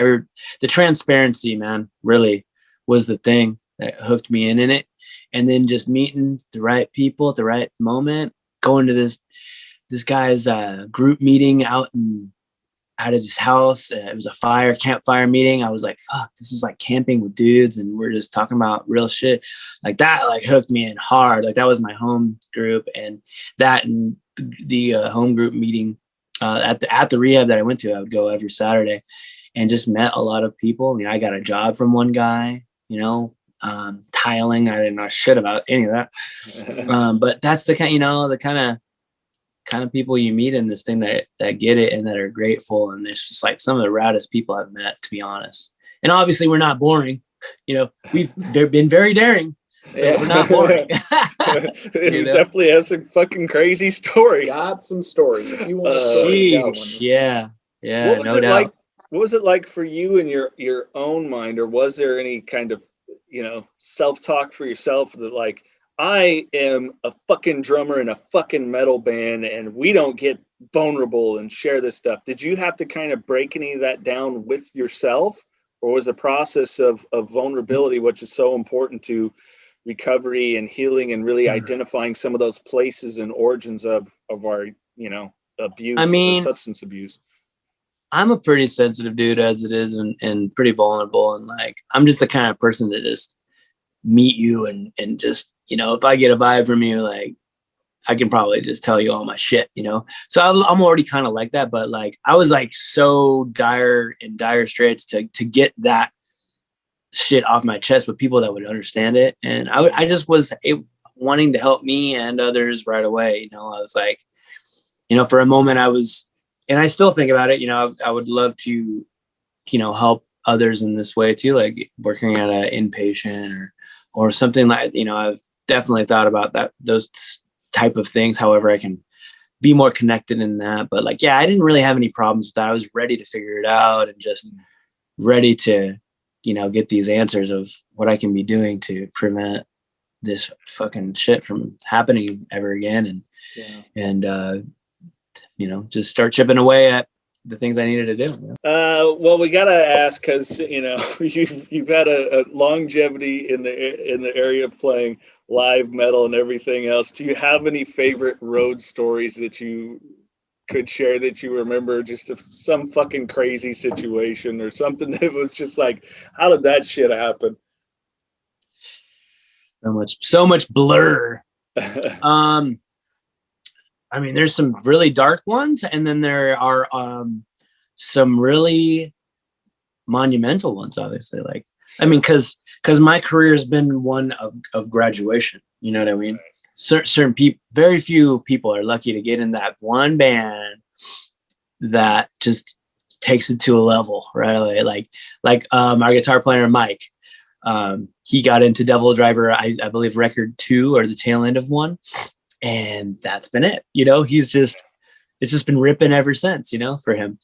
S1: the transparency, man, really was the thing that hooked me in it. And then just meeting the right people at the right moment, going to this guy's group meeting out of his house. It was a campfire meeting. I was like, fuck, this is like camping with dudes, and we're just talking about real shit. Like that, like hooked me in hard. Like that was my home group, and the home group meeting at the rehab that I went to. I would go every Saturday, and just met a lot of people. I got a job from one guy. Tiling. I didn't know shit about any of that. But that's the kind, the kind of people you meet in this thing that get it and that are grateful. And it's just like some of the raddest people I've met, to be honest. And obviously we're not boring. They've been very daring. So we're not boring.
S9: It definitely has some fucking crazy stories.
S10: Got some stories. If you want a story, you got one.
S1: Yeah. No doubt.
S9: What was it like for you in your own mind, or was there any kind of, self-talk for yourself that like, I am a fucking drummer in a fucking metal band, and we don't get vulnerable and share this stuff? Did you have to kind of break any of that down with yourself, or was the process of vulnerability, which is so important to recovery and healing and really identifying some of those places and origins of our, abuse, substance abuse?
S1: I'm a pretty sensitive dude as it is, and pretty vulnerable. And like, I'm just the kind of person that just meet you and just, if I get a vibe from you, like I can probably just tell you all my shit, So I'm already kind of like that, but like, I was like so dire straits to get that shit off my chest with people that would understand it. And I just was wanting to help me and others right away. I was like, for a moment and I still think about it, I would love to, help others in this way too, like working at an inpatient or something like, I've definitely thought about those type of things. However, I can be more connected in that. But like, yeah, I didn't really have any problems with that. I was ready to figure it out and just ready to, get these answers of what I can be doing to prevent this fucking shit from happening ever again. And just start chipping away at the things I needed to do.
S9: Well, we gotta ask, because you've had a longevity in the area of playing live metal and everything else. Do you have any favorite road stories that you could share that you remember? Just some fucking crazy situation or something that was just like, how did that shit happen?
S1: So much blur. There's some really dark ones, and then there are some really monumental ones, obviously. Like, because my career has been one of graduation. You know what I mean? Certain people, very few people are lucky to get in that one band that just takes it to a level, right? Like our guitar player Mike. He got into Devil Driver, I believe, record 2 or the tail end of 1. And that's been it. He's just, it's just been ripping ever since, you know, for him.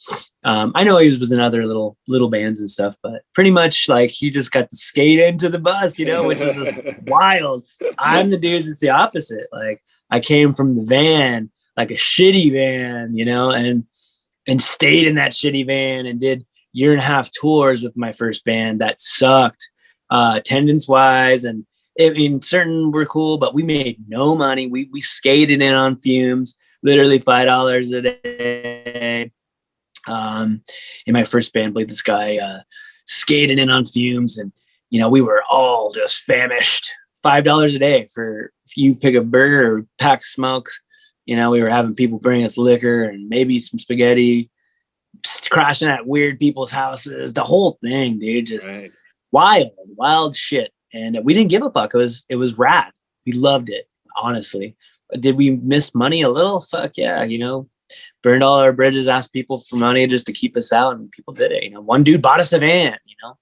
S1: I know he was in other little bands and stuff, but pretty much like he just got to skate into the bus, you know, which is just wild. I'm the dude that's the opposite. Like I came from the van, like a shitty van, you know, and stayed in that shitty van and did 1.5 year tours with my first band that sucked, attendance wise. And I mean, certain were cool, but we made no money. We skated in on fumes, literally $5 a day. In my first band, played this guy, skated in on fumes, and you know, we were all just famished. $5 a day for if you pick a burger or pack of smokes. You know, we were having people bring us liquor and maybe some spaghetti, crashing at weird people's houses, the whole thing, dude, just wild shit. And we didn't give a fuck. It was rad. We loved it, honestly. Did we miss money a little? Fuck yeah, you know, burned all our bridges, asked people for money just to keep us out, and people did it. You know, one dude bought us a van, you know.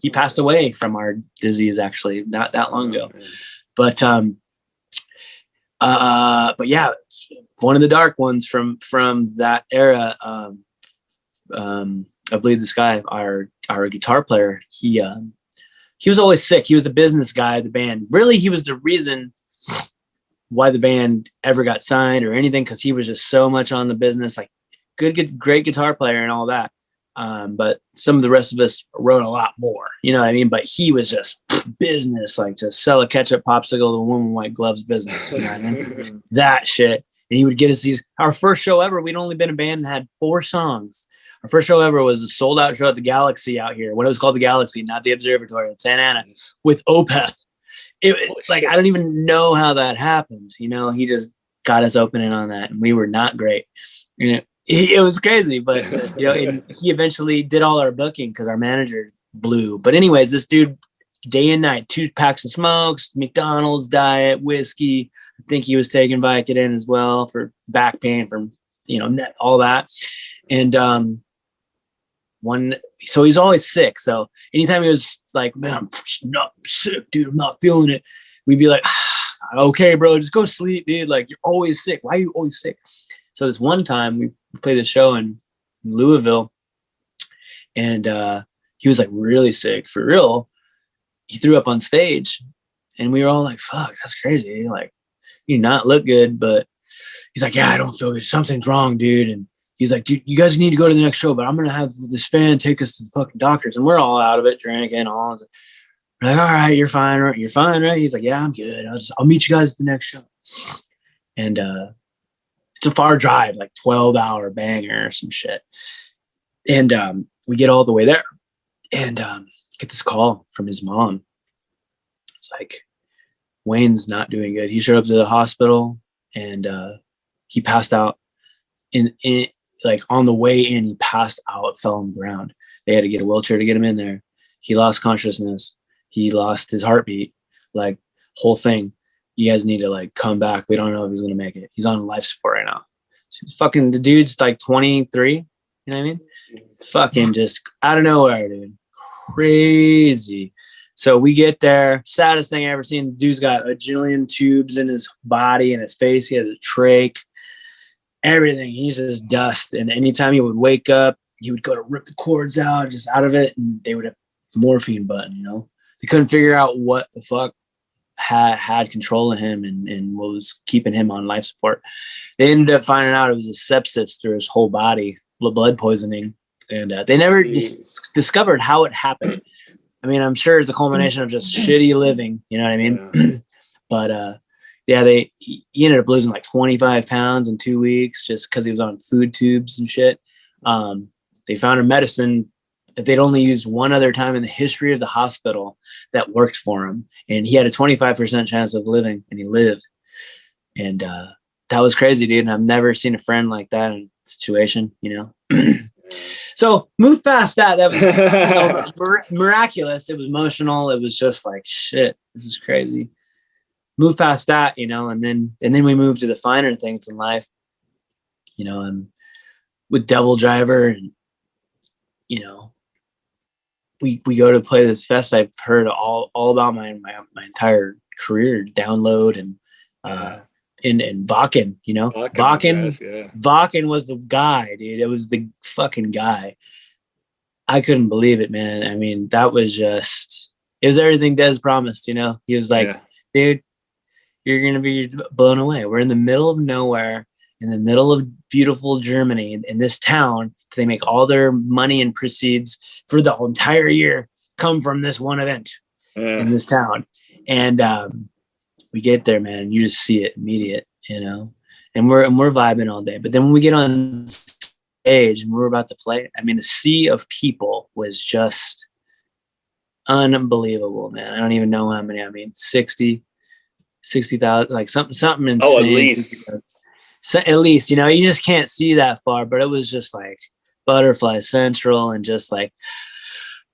S1: He passed away from our disease actually not that long ago. But yeah, one of the dark ones from that era. I believe this guy, our guitar player, he was always sick. He was the business guy of the band. Really, he was the reason why the band ever got signed or anything, because he was just so much on the business, like great guitar player and all that. But some of the rest of us wrote a lot more, you know what I mean? But he was just business, like just sell a ketchup popsicle to a woman in white gloves business, you know what I mean? That shit. And he would get us our first show ever. We'd only been a band and had 4 songs. Our first show ever was a sold out show at the Galaxy out here. When it was called the Galaxy, not the Observatory, in Santa Ana, with Opeth. I don't even know how that happened. You know, he just got us opening on that, and we were not great. You know, it was crazy, but you know, and he eventually did all our booking because our manager blew. But anyways, this dude, day and night, 2 packs of smokes, McDonald's diet, whiskey. I think he was taking Vicodin as well for back pain, from, you know, all that. And so he's always sick. So anytime he was like, man, I'm not sick, dude, I'm not feeling it, we'd be like, okay, bro, just go sleep, dude. Like, you're always sick. Why are you always sick? So this one time we played the show in Louisville, and he was like really sick for real. He threw up on stage, and we were all like, fuck, that's crazy. Like, you do not look good. But he's like, yeah, I don't feel good. Something's wrong, dude. And he's like, dude, you guys need to go to the next show, but I'm going to have this fan take us to the fucking doctors. And we're all out of it, drinking, all. We're like, all right, you're fine, right? You're fine, right? He's like, yeah, I'm good. I'll meet you guys at the next show. And it's a far drive, like 12-hour banger or some shit. And we get all the way there, and get this call from his mom. It's like, Wayne's not doing good. He showed up to the hospital, and he passed out. In like on the way in, he passed out, fell on the ground. They had to get a wheelchair to get him in there. He lost consciousness. He lost his heartbeat, like whole thing. You guys need to like come back. We don't know if he's going to make it. He's on life support right now. So fucking the dude's like 23. You know what I mean? Fucking just out of nowhere, dude. Crazy. So we get there. Saddest thing I ever seen. The dude's got a jillion tubes in his body and his face. He has a trach. Everything. He's just dust. And anytime he would wake up, he would go to rip the cords out, just out of it, and they would have a morphine button, you know. They couldn't figure out what the fuck had control of him and what was keeping him on life support. They ended up finding out it was a sepsis through his whole body, blood poisoning. And they never discovered how it happened. I mean, I'm sure it's a culmination of just shitty living, you know what I mean? Yeah. But yeah, he ended up losing like 25 pounds in 2 weeks just because he was on food tubes and shit. They found a medicine that they'd only used one other time in the history of the hospital that worked for him. And he had a 25% chance of living, and he lived. And that was crazy, dude. And I've never seen a friend like that in a situation, you know? So move past that. That was miraculous. It was emotional. It was just like, shit, this is crazy. Move past that, you know, and then we moved to the finer things in life, you know, and with Devil Driver, and, you know, we go to play this fest. I've heard all about my entire career download, and Vakken, you know, Vakken was the guy, dude. It was the fucking guy. I couldn't believe it, man. I mean, that was just, it was everything Des promised, you know. He was like, dude, you're going to be blown away. We're in the middle of nowhere, in the middle of beautiful Germany, in this town. They make all their money and proceeds for the whole entire year come from this one event in this town. And we get there, man, and you just see it immediate, you know, and we're vibing all day. But then when we get on stage and we're about to play, I mean, the sea of people was just unbelievable, man. I don't even know how many. I mean, 60,000, like something insane.
S9: Oh, at least.
S1: So, at least, you know, you just can't see that far, but it was just like Butterfly Central and just like,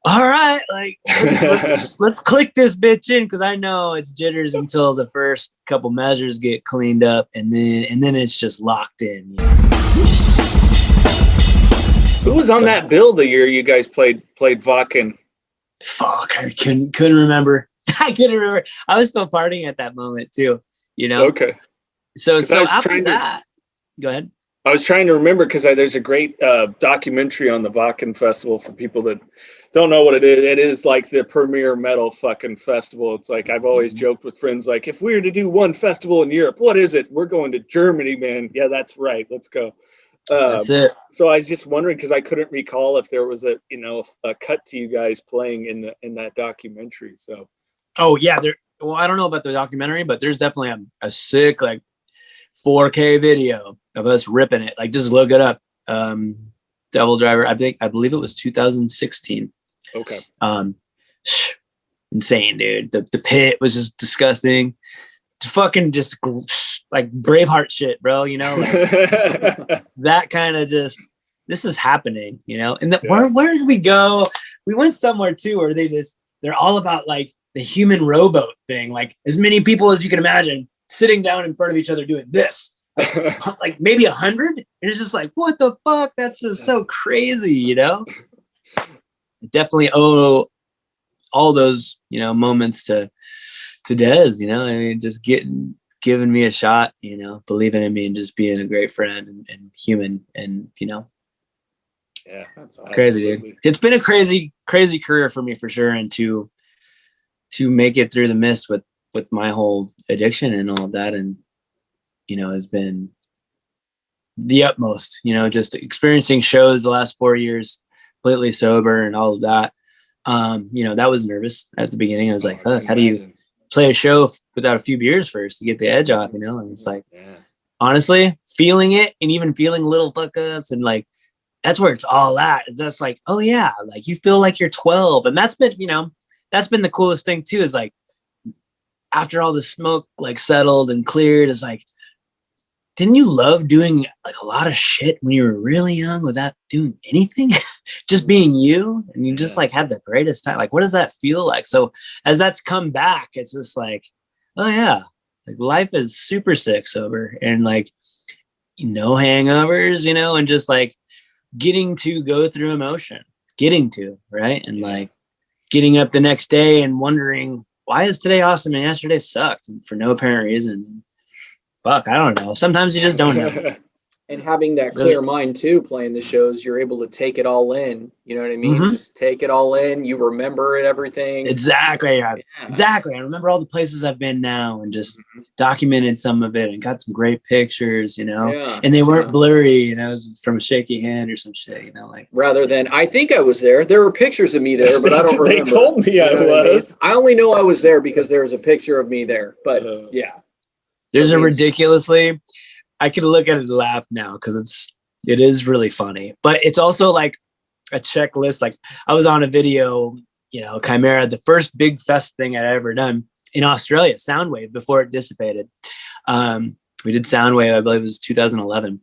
S1: all right, like let's click this bitch in, because I know it's jitters until the first couple measures get cleaned up, and then it's just locked in. You know?
S9: Who was on that bill the year you guys played Vakken?
S1: Fuck, I couldn't remember. I couldn't remember. I was still partying at that moment too, you know.
S9: Okay.
S1: So after that, go ahead.
S9: I was trying to remember, because there's a great documentary on the Vakken Festival for people that don't know what it is. It is like the premier metal fucking festival. It's like, I've always joked with friends, like, if we were to do one festival in Europe, what is it? We're going to Germany, man. Yeah, that's right. Let's go.
S1: That's it.
S9: So I was just wondering, because I couldn't recall if there was a cut to you guys playing in that documentary. So.
S1: Oh yeah, well, I don't know about the documentary, but there's definitely a sick like 4K video of us ripping it. Like, just look it up. Devil Driver. I believe it was 2016.
S9: Okay.
S1: Insane, dude. The pit was just disgusting. Fucking just like Braveheart shit, bro. You know, like, that kind of just, this is happening, you know. And where did we go? We went somewhere too where they're all about like the human rowboat thing, like as many people as you can imagine sitting down in front of each other doing this, like maybe 100. And it's just like, what the fuck? That's just so crazy, you know. Definitely owe all those, you know, moments to Dez, you know. I mean, just giving me a shot, you know, believing in me and just being a great friend and human, and you know.
S9: Yeah, that's awesome.
S1: Crazy, dude. It's been a crazy career for me for sure, and to make it through the mist with my whole addiction and all of that, and you know, has been the utmost, you know, just experiencing shows the last 4 years completely sober and all of that. You know, that was nervous at the beginning. I was like, fuck, how do you play a show without a few beers first to get the edge off, you know? And it's like, honestly, feeling it and even feeling little fuck ups, and like, that's where it's all at. That's like, oh yeah, like you feel like you're 12. And that's been, you know, that's been the coolest thing too, is like, after all the smoke like settled and cleared, it's like, didn't you love doing like a lot of shit when you were really young without doing anything? Just being you, and you just like had the greatest time. Like, what does that feel like? So as that's come back, it's just like, oh yeah, like life is super sick sober, and like, no hangovers, you know, and just like getting to go through emotion, right? And like getting up the next day and wondering, why is today awesome and yesterday sucked, and for no apparent reason. Fuck, I don't know. Sometimes you just don't know.
S10: And having that clear mind too, playing the shows, you're able to take it all in. You know what I mean? Mm-hmm. Just take it all in. You remember everything.
S1: Exactly. Yeah. Exactly. I remember all the places I've been now, and just documented some of it and got some great pictures, you know, and they weren't blurry, you know, from a shaky hand or some shit, you know, like
S10: rather than, I think I was there. There were pictures of me there, but I don't remember.
S9: They told me I was.
S10: I only know I was there because there was a picture of me there, but yeah.
S1: There's a ridiculously, I could look at it and laugh now because it is really funny, but it's also like a checklist. Like, I was on a video, you know, Chimera, the first big fest thing I'd ever done in Australia, Soundwave, before it dissipated. We did Soundwave, I believe it was 2011.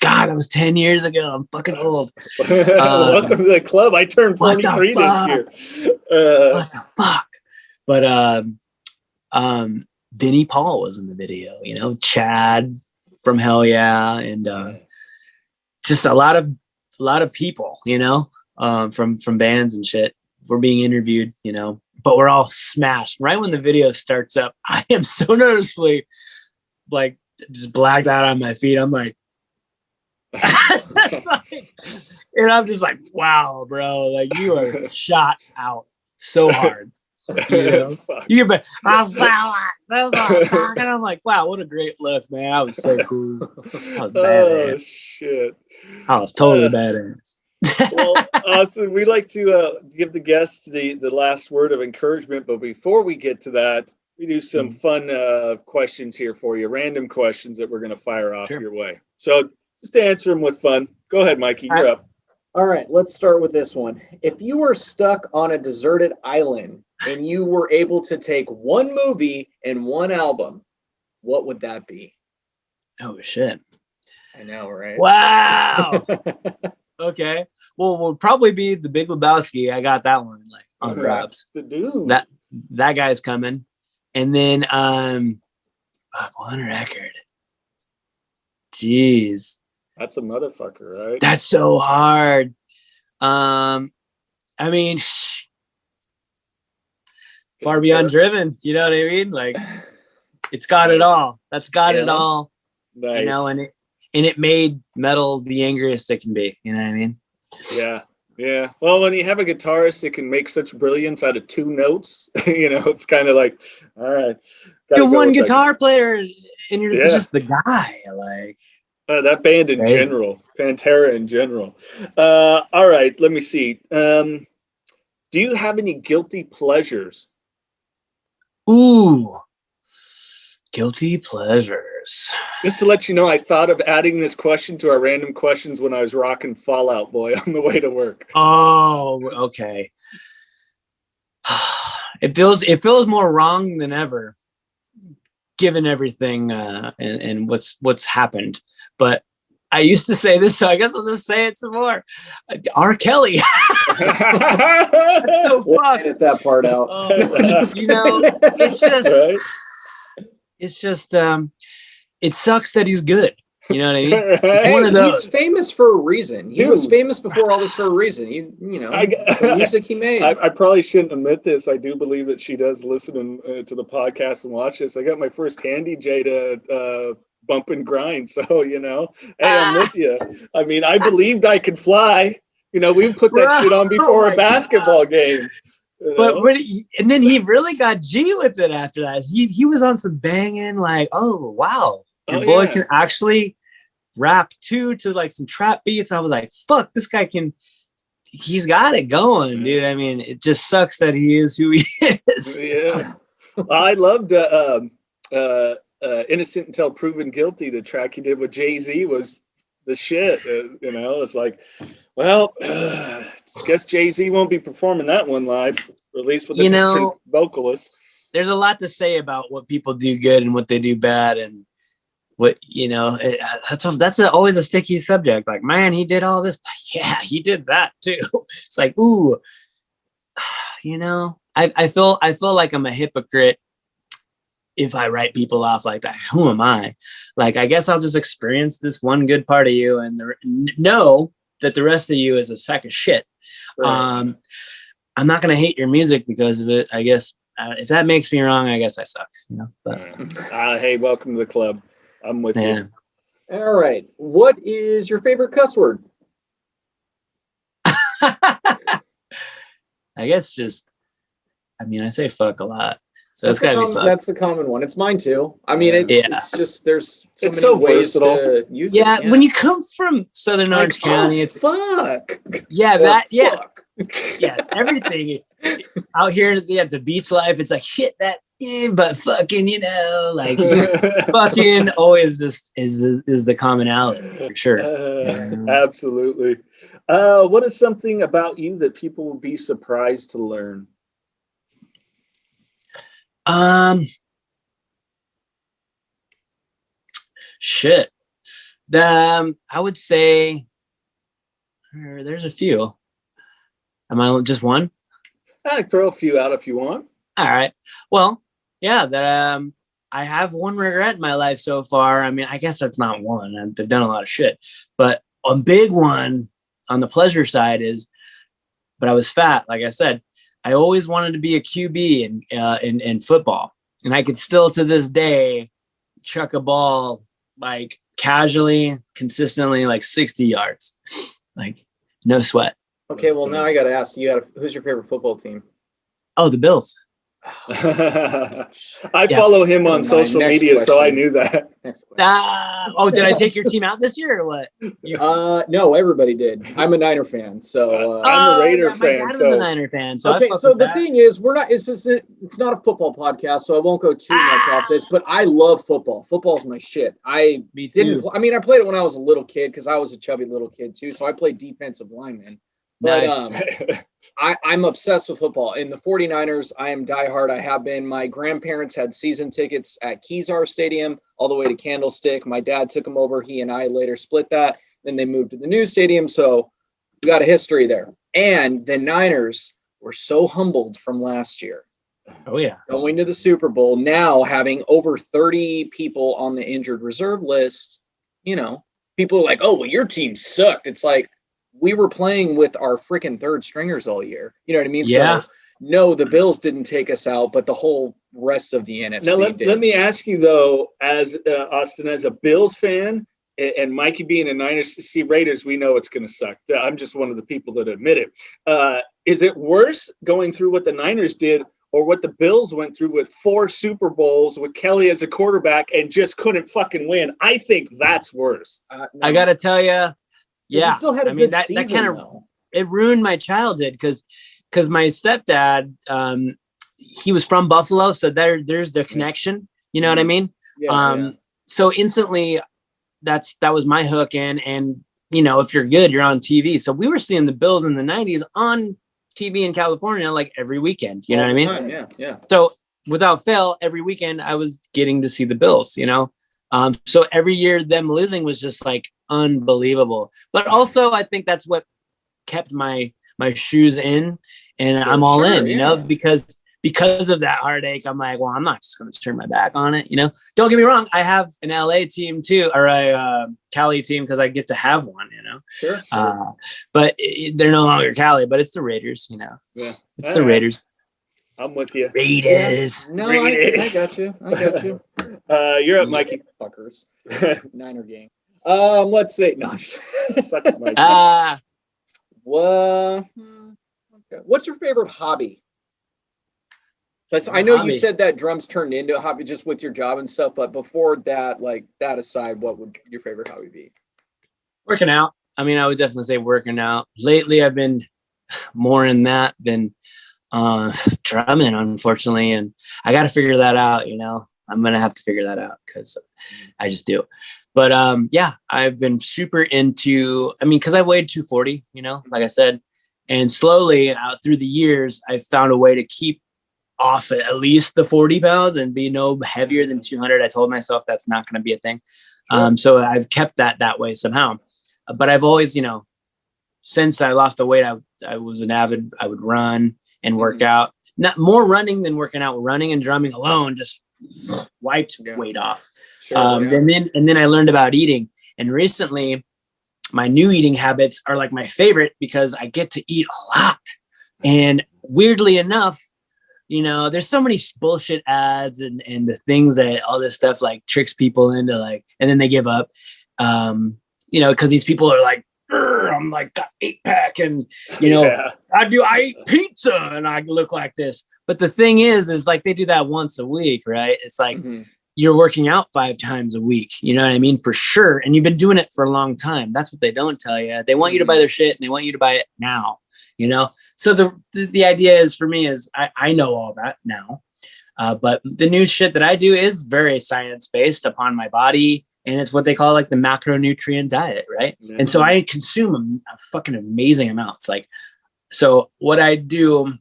S1: God, that was 10 years ago. I'm fucking old.
S9: Welcome to the club. I turned 43 this year.
S1: What the fuck? But Vinnie Paul was in the video, you know, Chad from Hell Yeah, and just a lot of people, you know, from bands and shit were being interviewed, you know, but we're all smashed. Right when the video starts up, I am so noticeably like just blacked out on my feet. I'm like, and I'm just like, wow, bro, like you are shot out so hard. You know, I was that's what I'm talking. I'm like, wow, what a great look, man. I was so cool. I was badass.
S9: Oh shit.
S1: I was totally badass.
S9: Well, Austin, we like to give the guests the last word of encouragement, but before we get to that, we do some fun questions here for you, random questions that we're going to fire off your way. So just answer them with fun. Go ahead, Mikey, you're up.
S10: All right, let's start with this one. If you were stuck on a deserted island and you were able to take one movie and one album, what would that be?
S1: Oh, shit.
S10: I know, right?
S1: Wow. Okay. Well, we'll probably be The Big Lebowski. I got that one like on drops.
S9: The dude.
S1: That guy's coming. And then one record. Jeez.
S9: That's a motherfucker, right?
S1: That's so hard. I mean, Far Beyond Driven, you know what I mean? Like it's got it all. That's got it all.
S9: Nice.
S1: You know, and it made metal the angriest it can be. You know what I mean?
S9: Yeah. Yeah. Well, when you have a guitarist that can make such brilliance out of two notes, you know, it's kind of like, all right.
S1: You're one guitar player and you're just the guy. Like
S9: that band in general, Pantera in general. All right. Let me see. Do you have any guilty pleasures?
S1: Ooh. Guilty pleasures.
S9: Just to let you know, I thought of adding this question to our random questions when I was rocking Fall Out Boy on the way to work.
S1: Oh, okay. It feels more wrong than ever, given everything and what's happened. But I used to say this, so I guess I'll just say it some more. R. Kelly. That's so fucked.
S10: Edit that part out.
S1: You know, it's just. Right? It's just, it sucks that he's good. You know what I mean? It's one of those.
S10: He's famous for a reason. He was famous before all this for a reason. You know, the music he made.
S9: I probably shouldn't admit this. I do believe that she does listen to the podcast and watch this. I got my first Handy J to bump and grind. So, you know, hey, I'm with you. I mean, I believed I could fly. You know, we put that shit on before a basketball game. You know?
S1: But and then he really got G with it after that. He was on some banging like, oh wow, your boy can actually rap too to like some trap beats. I was like, fuck, this guy he's got it going, dude. I mean, it just sucks that he is who he is.
S9: Yeah, I loved Innocent Until Proven Guilty. The track he did with Jay-Z was the shit. You know, it's like, well, guess Jay-Z won't be performing that one live, or at least with a different vocalist.
S1: There's a lot to say about what people do good and what they do bad, and what, you know, that's always a sticky subject. Like, man, he did all this. Yeah, he did that too. It's like, ooh, you know, I feel like I'm a hypocrite if I write people off like that. Who am I? Like, I guess I'll just experience this one good part of you and know that the rest of you is a sack of shit. Right. I'm not going to hate your music because of it. I guess if that makes me wrong, I guess I suck. You know? But,
S9: hey, welcome to the club. I'm with you.
S10: All right. What is your favorite cuss word?
S1: I guess I say fuck a lot. So it's gotta be fun.
S10: That's the common one. It's mine too. I mean, it's just there's so many ways
S9: versatile
S10: to use
S1: it. Yeah, when you come from Southern Orange County, it's
S10: fuck.
S1: Yeah, fuck. Yeah, everything out here at the beach life, it's like shit that, but fucking, you know, like fucking always just is the commonality for sure.
S9: Absolutely. What is something about you that people will be surprised to learn?
S1: Shit. I would say there's a few. Am I just one?
S9: I throw a few out if you want.
S1: All right. Well, yeah, that I have one regret in my life so far. I mean, I guess that's not one. I've done a lot of shit, but a big one on the pleasure side but I was fat, like I said. I always wanted to be a QB in football, and I could still to this day chuck a ball like casually, consistently, like 60 yards, like no sweat.
S10: Okay, well now I got to ask you, who's your favorite football team?
S1: Oh, the Bills.
S9: I follow him on social media, so I knew that.
S1: Did I take your team out this year or what?
S10: No, everybody did. I'm a Niner fan, so
S9: I'm a Raider fan.
S1: My dad was a Niner fan. So
S10: okay, so the thing is, it's not a football podcast, so I won't go too much off this. But I love football. Football's my shit. I played it when I was a little kid because I was a chubby little kid too. So I played defensive lineman. But
S1: nice.
S10: I'm obsessed with football. In the 49ers, I am diehard. I have been. My grandparents had season tickets at Kezar Stadium all the way to Candlestick. My dad took them over. He and I later split that. Then they moved to the new stadium. So we got a history there. And the Niners were so humbled from last year.
S1: Oh, yeah.
S10: Going to the Super Bowl, now having over 30 people on the injured reserve list, people are like, oh, well, your team sucked. It's like, we were playing with our freaking third stringers all year. You know what I mean?
S1: Yeah.
S10: So, no, the Bills didn't take us out, but the whole rest of the NFC did.
S9: Let me ask you, though, as Austin, as a Bills fan, and Mikey being a Niners, see Raiders, we know it's going to suck. I'm just one of the people that admit it. Is it worse going through what the Niners did or what the Bills went through with 4 Super Bowls with Kelly as a quarterback and just couldn't fucking win? I think that's worse.
S1: No. I got to tell you, yeah,
S10: still had a good season, that kind of
S1: it ruined my childhood because my stepdad, he was from Buffalo, so there's the connection. You know what I mean?
S10: Yeah,
S1: So instantly, that was my hook in, and if you're good, you're on TV. So we were seeing the Bills in the '90s on TV in California like every weekend. You know what I mean?
S10: Time, yeah.
S1: So without fail, every weekend I was getting to see the Bills. So every year them losing was just like unbelievable. But also I think that's what kept my shoes in, and I'm all in, because of that heartache. I'm like, well, I'm not just going to turn my back on it. Don't get me wrong. I have an LA team too, or a Cali team, because I get to have one,
S10: Sure.
S1: But they're no longer Cali, but it's the Raiders,
S9: Yeah.
S1: It's the Raiders.
S9: I'm with you.
S1: Raiders.
S10: Yeah. No,
S9: Raiders.
S10: I got you.
S9: You're up, Mikey.
S10: Fuckers. Niner gang. Let's see. No.
S9: Suck it, Mikey.
S10: What's your favorite hobby? Because I know you said that drums turned into a hobby just with your job and stuff, but before that, like that aside, what would your favorite hobby be?
S1: Working out. I mean, I would definitely say working out. Lately, I've been more in that than drumming, unfortunately, and I got to figure that out. I'm gonna have to figure that out because I just do. But I've been super into. I mean, because I weighed 240, like I said, and slowly through the years, I've found a way to keep off at least the 40 pounds and be no heavier than 200. I told myself that's not going to be a thing. Sure. So I've kept that way somehow. But I've always, since I lost the weight, I was an avid. I would run and work out. Not more running than working out. Running and drumming alone just wiped weight off. Sure, and then I learned about eating. And recently, my new eating habits are like my favorite because I get to eat a lot. And weirdly enough, there's so many bullshit ads and the things that all this stuff like tricks people into like, and then they give up, because these people are like, I'm like got 8-pack and, I eat pizza and I look like this. But the thing is like they do that once a week, right? It's like you're working out 5 times a week. You know what I mean? For sure. And you've been doing it for a long time. That's what they don't tell you. They want you to buy their shit and they want you to buy it now. So the idea is for me is I know all that now, but the new shit that I do is very science-based upon my body, and it's what they call like the macronutrient diet, right? Mm-hmm. And so I consume a fucking amazing amounts. Like, so what I do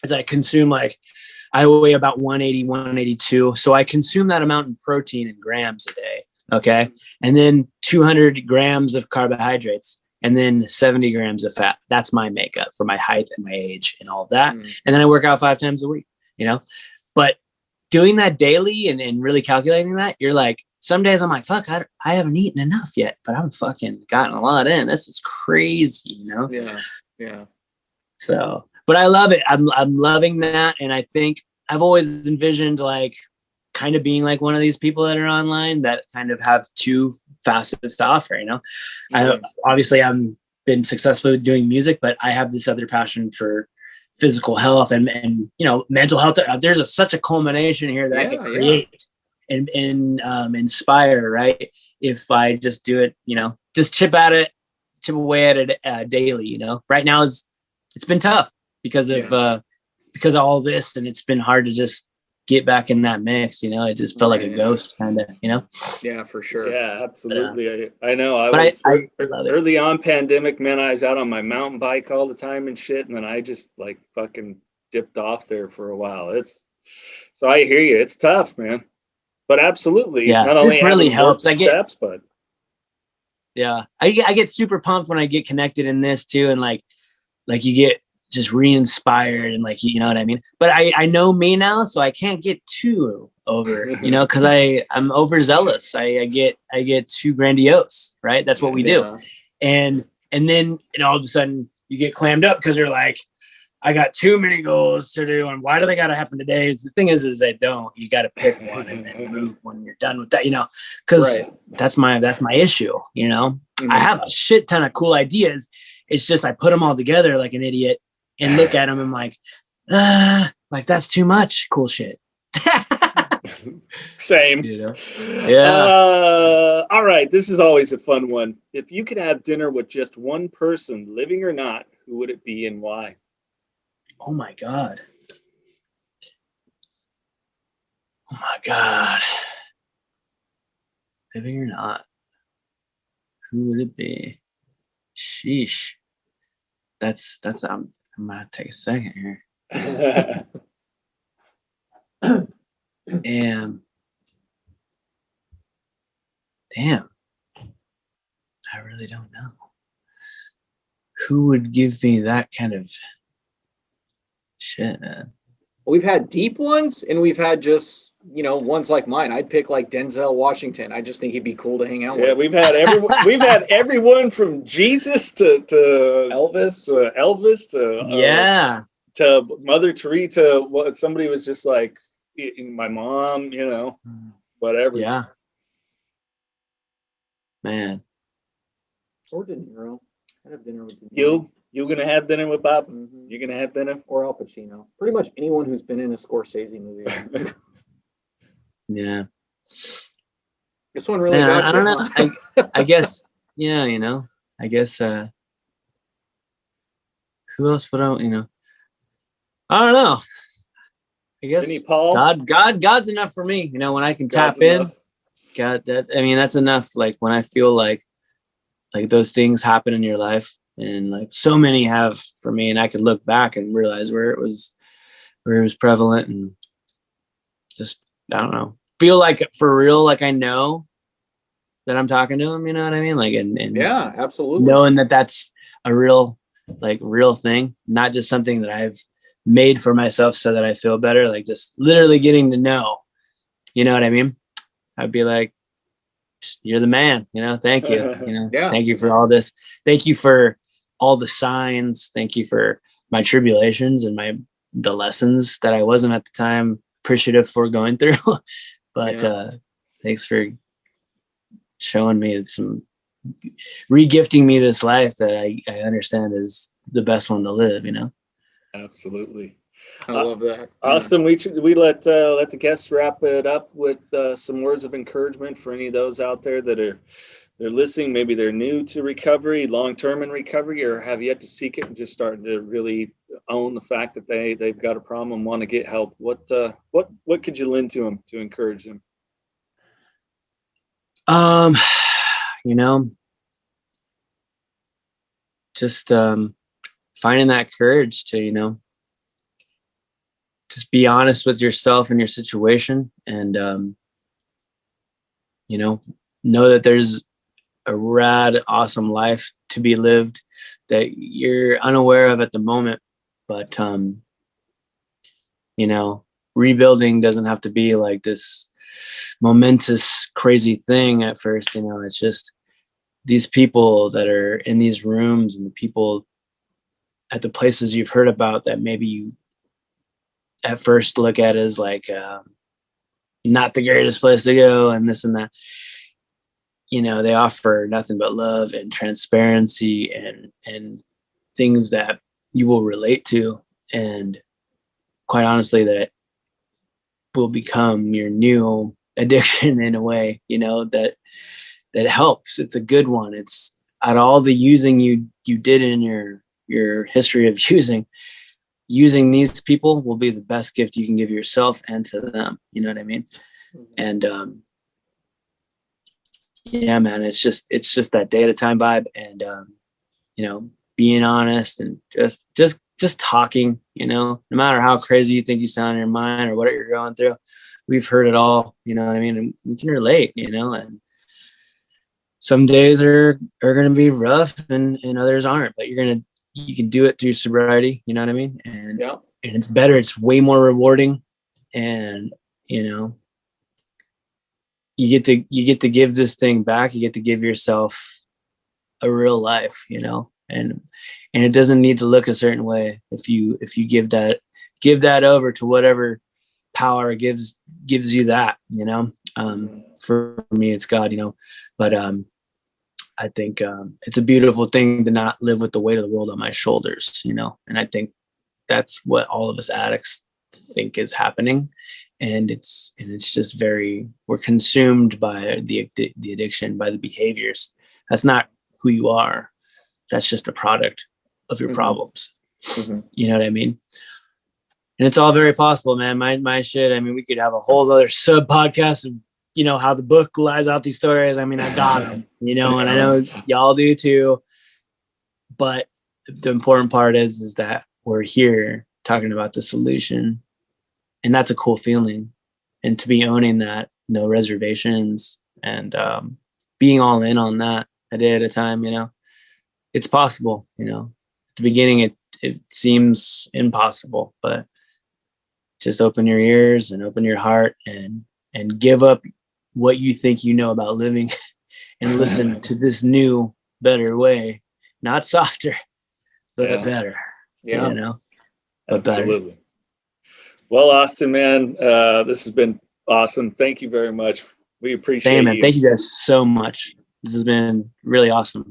S1: is I consume I weigh about 180, 182. So I consume that amount in protein in grams a day. Okay. And then 200 grams of carbohydrates. And then 70 grams of fat. That's my makeup for my height and my age and all of that. And then I work out 5 times a week, but doing that daily and really calculating that, you're like, some days I'm like, fuck, I haven't eaten enough yet, but I'm fucking gotten a lot in. This is crazy,
S10: Yeah.
S1: So, but I love it. I'm loving that. And I think I've always envisioned like kind of being like one of these people that are online that kind of have two facets to offer, you know. Obviously I'm been successful with doing music, but I have this other passion for physical health and you know, mental health. There's such a culmination here that I can create and inspire, right? If I just do it, you know, just chip away at it daily, you know. Right now it's been tough because of all this, and it's been hard to just get back in that mix, you know. I just felt like a ghost, kind of, you know.
S10: Yeah, for sure.
S9: Yeah, absolutely. I know. I was early on pandemic, man. I was out on my mountain bike all the time and shit, and then I just like fucking dipped off there for a while. So I hear you. It's tough, man. But absolutely, not only
S1: this really helps. I get super pumped when I get connected in this too, and like you get just re-inspired and like, you know what I mean? But I know me now, so I can't get too over, you know, because I'm overzealous. I get too grandiose, right? That's what we do. And then all of a sudden you get clammed up because you're like, I got too many goals to do, and why do they got to happen today? The thing is they don't. You got to pick one and then move when you're done with that, you know, because that's my issue, you know. I have a shit ton of cool ideas. It's just I put them all together like an idiot and look at them and like that's too much cool shit.
S9: Same.
S1: You know? Yeah.
S9: All right. This is always a fun one. If you could have dinner with just one person, living or not, who would it be and why?
S1: Oh my God. Oh my God. Living or not, who would it be? Sheesh. That's I'm gonna take a second here. Damn. I really don't know. Who would give me that kind of shit, man?
S10: We've had deep ones and we've had just, you know, ones like mine. I'd pick like Denzel Washington. I just think he'd be cool to hang out with.
S9: Yeah, we've had everyone from Jesus to Elvis to Mother Teresa. What somebody was just like my mom, you know, whatever.
S1: Yeah. Man.
S10: Or De Niro. I'd have dinner with De Niro.
S9: You're gonna have dinner with Bob? Mm-hmm. You're gonna have dinner?
S10: Or Al Pacino. Pretty much anyone who's been in a Scorsese movie.
S1: Yeah.
S10: This one really got
S1: I don't know. I guess, yeah, you know, I guess who else would I, you know? I don't know. I guess God's enough for me, you know, when I can tap in. God, that's enough. Like when I feel like those things happen in your life, and like so many have for me, and I could look back and realize where it was prevalent, and just, I don't know, feel like for real, like I know that I'm talking to him, you know what I mean? Like, and
S10: yeah, absolutely.
S1: Knowing that that's a real thing, not just something that I've made for myself so that I feel better, like just literally getting to know, you know what I mean? I'd be like, you're the man, you know, thank you. You know, Thank you for all this. Thank you for all the signs. Thank you for my tribulations and the lessons that I wasn't at the time appreciative for going through. But thanks for showing me re-gifting me this life that I understand is the best one to live, you know?
S9: Absolutely.
S10: I love that.
S9: Awesome. We let the guests wrap it up with some words of encouragement for any of those out there that they're listening. Maybe they're new to recovery, long-term in recovery, or have yet to seek it and just starting to really own the fact that they've got a problem and want to get help. What could you lend to them to encourage them?
S1: You know, just finding that courage to, you know, just be honest with yourself and your situation, and you know that there's a rad, awesome life to be lived that you're unaware of at the moment. But you know, rebuilding doesn't have to be like this momentous, crazy thing at first. You know, it's just these people that are in these rooms and the people at the places you've heard about that maybe you at first look at as like, you not the greatest place to go and this and that. You know, they offer nothing but love and transparency and things that you will relate to. And quite honestly, that will become your new addiction in a way, you know, that helps. It's a good one. It's out of all the using you did in your history of using these people will be the best gift you can give yourself and to them. You know what I mean? And yeah, man, it's just that day at a time vibe, and you know, being honest and just talking, you know, no matter how crazy you think you sound in your mind or what you're going through, we've heard it all, you know what I mean? And we can relate, you know, and some days are going to be rough and others aren't, but you can do it through sobriety, you know what I mean? And and it's better. It's way more rewarding. And, you know, you get to give this thing back. You get to give yourself a real life, you know, and it doesn't need to look a certain way. If you give that over to whatever power gives you that, you know, for me, it's God, you know, but, I think it's a beautiful thing to not live with the weight of the world on my shoulders, you know, and I think that's what all of us addicts think is happening, and it's just we're consumed by the addiction, by the behaviors. That's not who you are. That's just a product of your problems. You know what I mean? And it's all very possible, man. My shit. I mean, we could have a whole other sub podcast of, you know, how the book lies out these stories. I mean, I got them, you know, and I know y'all do too. But the important part is that we're here talking about the solution, and that's a cool feeling. And to be owning that, no reservations, and being all in on that a day at a time, you know, it's possible. You know, at the beginning, it seems impossible, but just open your ears and open your heart and give up what you think you know about living and listen to this new, better way. Not softer, but better.
S9: Yeah.
S1: You know, but
S9: absolutely.
S1: Better.
S9: Well, Austin, man, this has been awesome. Thank you very much. We appreciate
S1: you. Thank you guys so much. This has been really awesome.